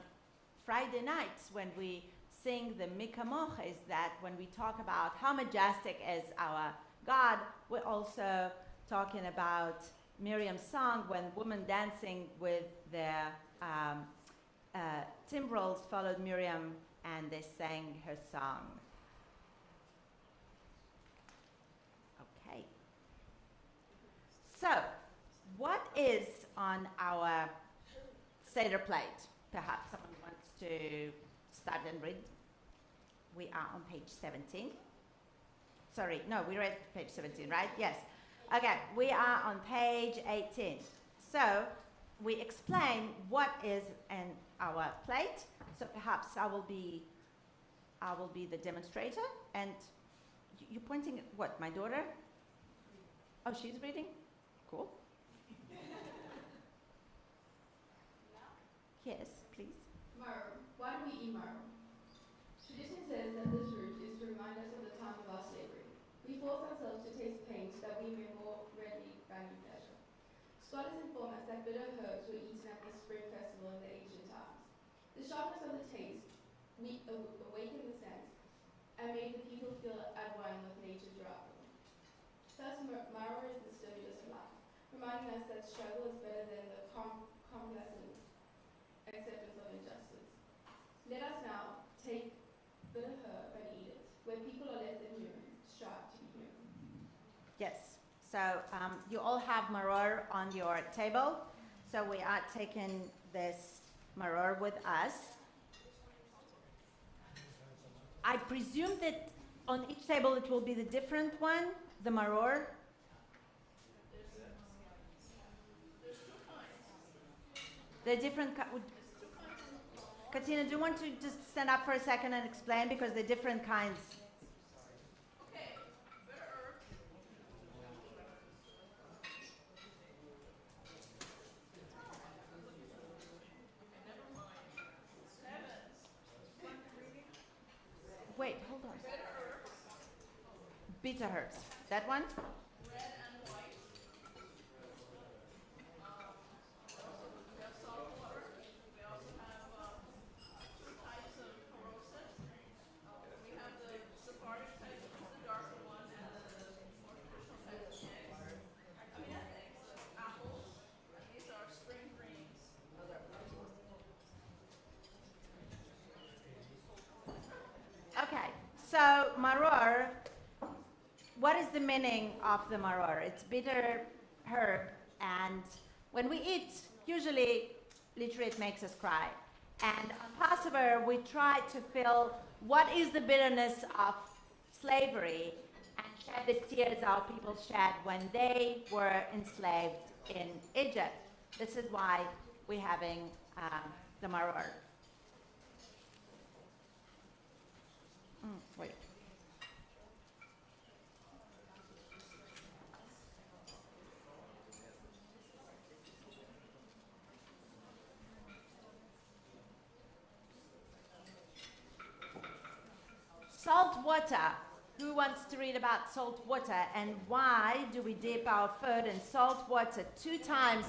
Friday nights, when we sing the Mikamoch, is that when we talk about how majestic is our God, we're also talking about Miriam's song when women dancing with their timbrels followed Miriam and they sang her song. Okay. So, what is on our Seder plate? Perhaps someone wants to start and read. We are on page 17. Sorry, no, we read page 17, right? Yes. Okay, we are on page 18. So, we explain what is in our plate. So perhaps I will be the demonstrator, and you're pointing at what, my daughter? Oh, she's reading? Cool. Yes, please. Maror. Why do we eat maror? Tradition says that this root is to remind us of the time of our slavery. We force ourselves to taste pain so that we may more readily value pleasure. Scholars inform us that bitter herbs were eaten at the spring festival in the ancient times. The sharpness of the taste awakened the sense and made the people feel at one with nature throughout them. Thus, maror is the stimulus of life, reminding us that struggle is better than the complacent acceptance of injustice. Let us now take bitter herb and eat it. Where people are less than human, strive to be human. Yes. So you all have maror on your table. So we are taking this maror with us. I presume that on each table it will be the different one, the maror. There's two kinds. The different. Katina, do you want to just stand up for a second and explain because they're different kinds? Okay, bitter herb. Okay, never mind. Heavens. Want me reading? Wait, hold on. Bitter herbs. Bitter herbs. That one? Red and white. We have salt water. We also have two types of corrosive. We have the Sephardic type, which is the darker one, and the more traditional type of eggs. I mean, not eggs, apples. And these are spring greens. Okay, so maror, what is the meaning of the maror? It's bitter herb, and when we eat, usually, literally it makes us cry. And on Passover, we try to feel what is the bitterness of slavery and shed the tears our people shed when they were enslaved in Egypt. This is why we're having the maror. Wait. Salt water. Who wants to read about salt water and why do we dip our food in salt water 2 times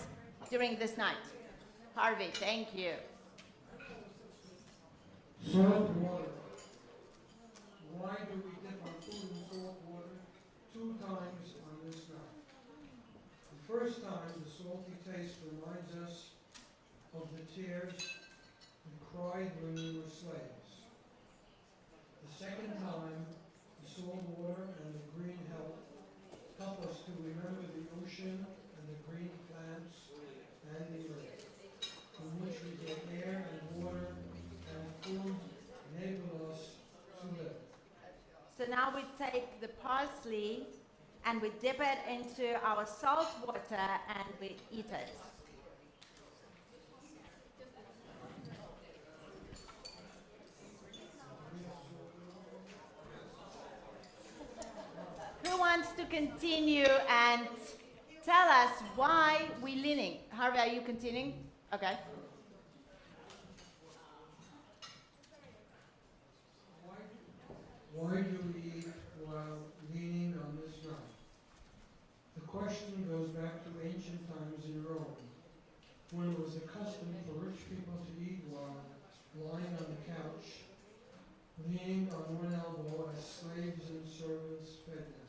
during this night? Harvey, thank you. Salt water. Why do we dip our food in salt water 2 times on this night? The first time, the salty taste reminds us of the tears we cried when we were slaves. The second time, the salt water and the green help us to remember the ocean and the green plants and the earth, from which we get air and water and food enable us to live. So now we take the parsley and we dip it into our salt water and we eat it. Who wants to continue and tell us why we're leaning? Harvey, are you continuing? Okay. Why do we eat while leaning on this night? The question goes back to ancient times in Rome, when it was a custom for rich people to eat while lying on the couch, leaning on one elbow as slaves and servants fed them.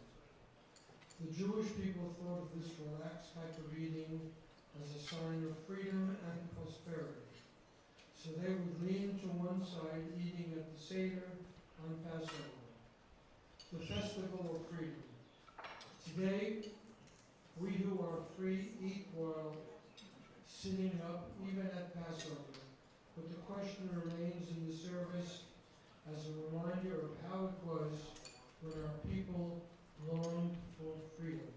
The Jewish people thought of this relaxed type of eating as a sign of freedom and prosperity. So they would lean to one side, eating at the Seder on Passover, the festival of freedom. Today, we who are free eat while sitting up, even at Passover. But the question remains in the service as a reminder of how it was when our people longed for freedom.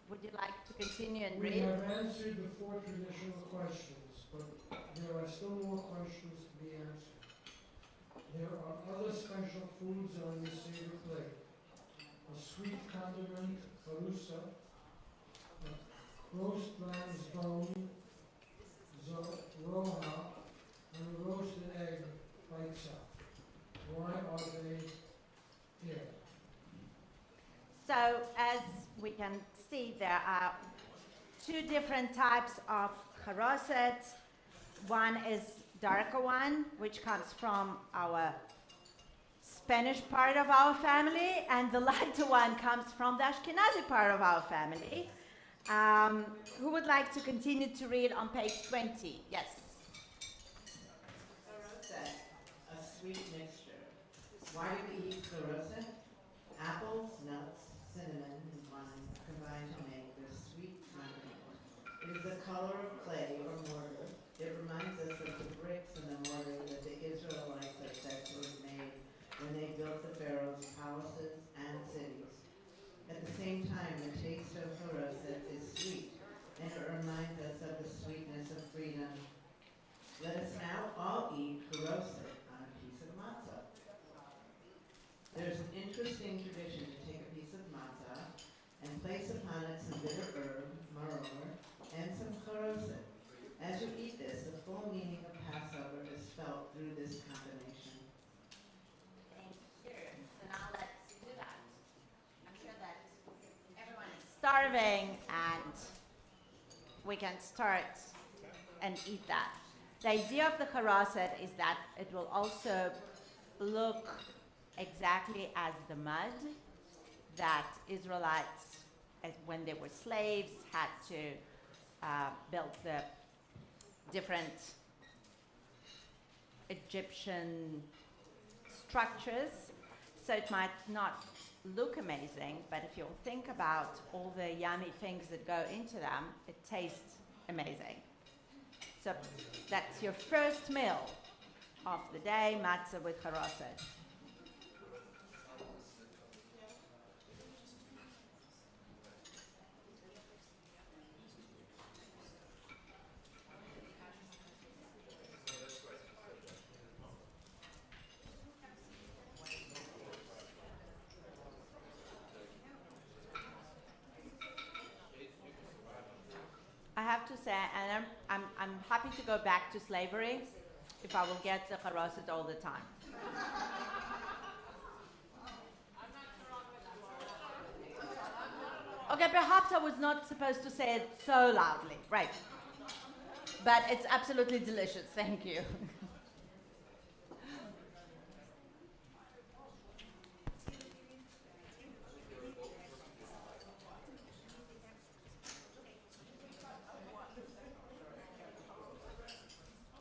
Would you like to continue and We read? have answered the 4 traditional questions, but there are still more questions to be answered. There are other special foods on the Seder plate. A sweet condiment, harusa, roast lamb's bone, zoroma, and roasted egg pizza. Why are they here? So as we can see, there are two different types of charoset. One is darker one, which comes from our Spanish part of our family, and the lighter one comes from the Ashkenazi part of our family. Who would like to continue to read on page 20? Yes. Charoset, a sweet mixture. Why do we eat charoset? Apples, nuts, cinnamon, and wine combine to make this sweet condiment. It is the color of clay or mortar. It reminds us of the bricks and the mortar that the Israelites are said to have made when they built the Pharaoh's palaces and cities. At the same time, the taste of charoset is sweet, and it reminds us of the sweetness of freedom. Let us now all eat charoset on a piece of matzah. There's an interesting tradition to take a piece of matzah and place upon it some bitter herb, maror, and some charoset. As you eat this, the full meaning of Passover is felt through this combination. Thank you. So now let's do that. I'm sure that everyone is starving and we can start and eat that. The idea of the charoset is that it will also look exactly as the mud that Israelites, when they were slaves, had to build the different Egyptian structures. So it might not look amazing, but if you'll think about all the yummy things that go into them, it tastes amazing. So that's your first meal of the day, matzah with charoset. I have to say, and I'm happy to go back to slavery if I will get the charoset all the time. Okay, perhaps I was not supposed to say it so loudly, right? But it's absolutely delicious, thank you.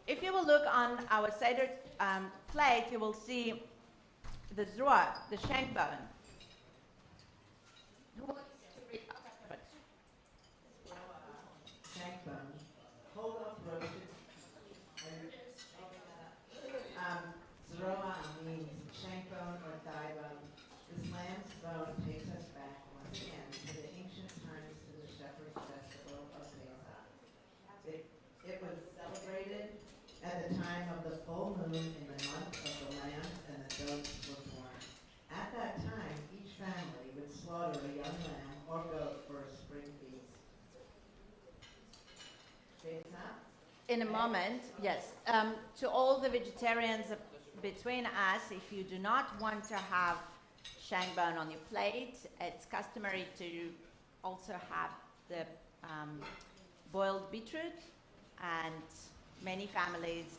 If you will look on our Seder plate, you will see the zroa, the shank bone. Who wants to read? Shank bone. Hold up roasted. Zroa means shank bone or thigh bone. This lamb's bone takes us back once again to the ancient times, to the shepherd's festival of Pesach. It was celebrated at the time of the full moon in the month of the lambs and the goats were born. At that time, each family would slaughter a young lamb or goat for a spring feast. In a moment, yes. To all the vegetarians between us, if you do not want to have shank bone on your plate, it's customary to also have the boiled beetroot, and many families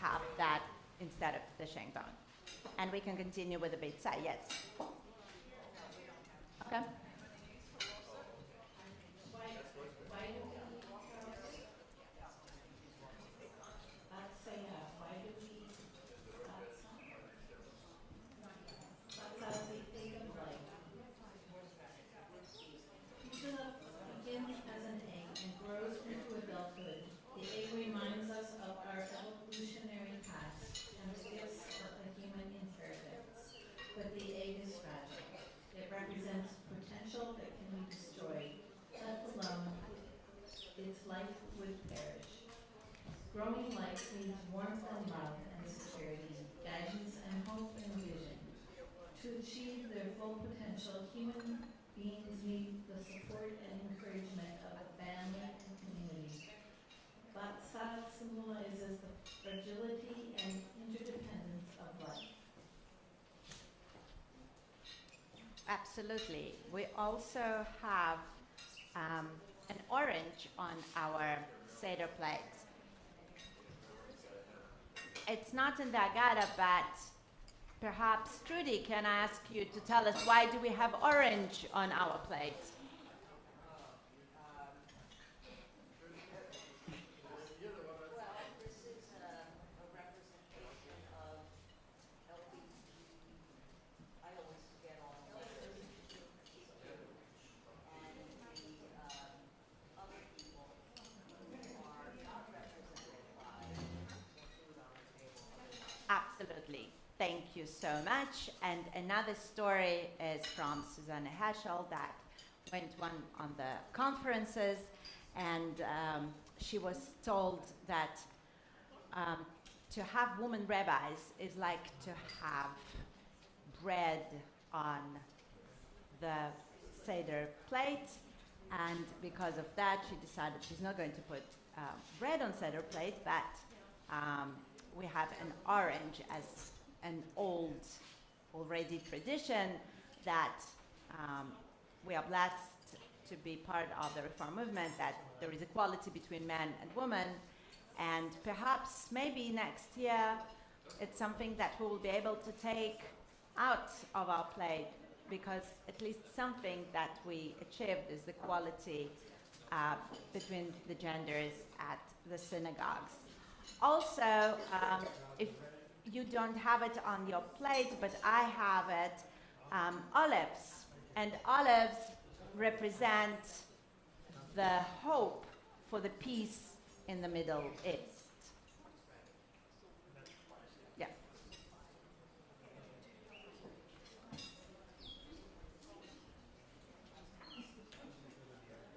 have that instead of the shank bone. And we can continue with the pizza, yes. Okay. Begins as an egg and grows into adulthood. The egg reminds us of our evolutionary past and the gifts of the human inheritance. But the egg is fragile. It represents potential that can be destroyed. Left alone, its life would perish. Growing life needs warmth and love and security, guidance and hope and vision. To achieve their full potential, human beings need the support and encouragement of a family Absolutely. We also have an orange on our Seder plate. It's not in the Agada, but perhaps Trudy can ask you to tell us why do we have orange on our plate? Absolutely. Thank you so much. And another story is from Susanne Heschel that went on the conferences, and she was told that to have women rabbis is like to have bread on the Seder plate, and because of that she decided she's not going to put bread on Seder plate, but we have an orange as an old already tradition that we are blessed to be part of the Reform movement, that there is equality between men and women, and perhaps maybe next year it's something that we will be able to take out of our plate, because at least something that we achieved is equality between the genders at the synagogues. Also, if you don't have it on your plate, but I have it, olives. And olives represent the hope for the peace in the Middle East. Yeah.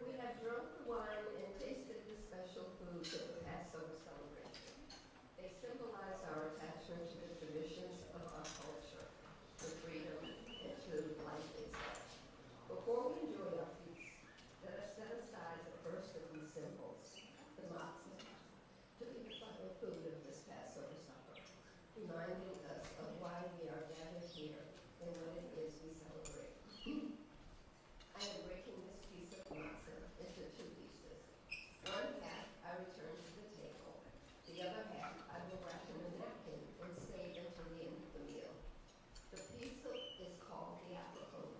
We have drunk the wine and tasted the special foods of the Passover celebration. They symbolize our attachment to the traditions of our culture, to freedom, and to life itself. Before we enjoy our feast, let us set aside the first of these symbols, the matzah, to be the final food of this Passover supper, reminding us of why we are gathered here and what it is we celebrate. I am breaking this piece of matzah into two pieces. One half I return to the table. The other half I will wrap in a napkin and save until the end of the meal. The piece is called the apple.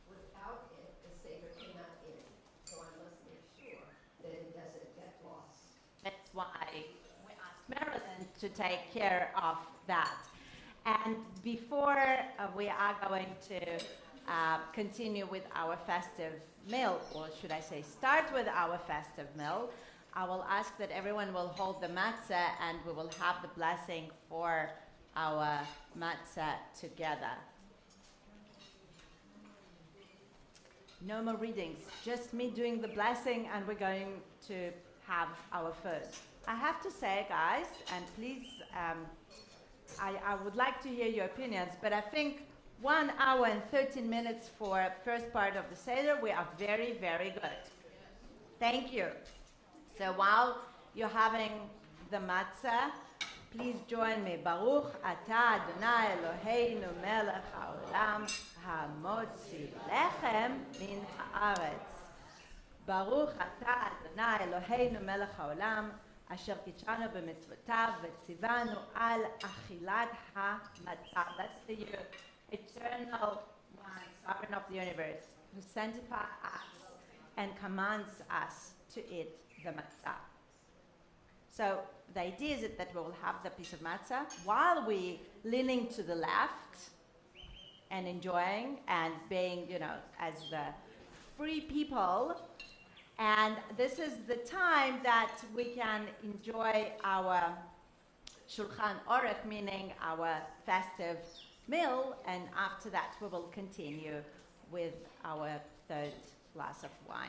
Without it, the Seder cannot end, so I must make sure that it doesn't get lost. That's why we asked Marilyn to take care of that. And before we are going to continue with our festive meal, or should I say start with our festive meal, I will ask that everyone will hold the matzah and we will have the blessing for our matzah together. No more readings, just me doing the blessing, and we're going to have our food. I have to say, guys, and please, I would like to hear your opinions, but I think 1 hour and 13 minutes for first part of the Seder, we are very, very good. Thank you. So while you're having the matzah, please join me. Baruch atah Adonai Eloheinu melech haolam hamotzi lechem min haaretz. Baruch atah Adonai Eloheinu melech haolam asher kitshanu b'mitzvotav v'tzivanu al achilat hamatzah. That's the eternal one, sovereign of the universe, who sanctifies us and commands us to eat the matzah. So the idea is that we will have the piece of matzah while we leaning to the left and enjoying and being, as the free people. And this is the time that we can enjoy our Shulchan Aruch, meaning our festive meal, and after that we will continue with our third glass of wine.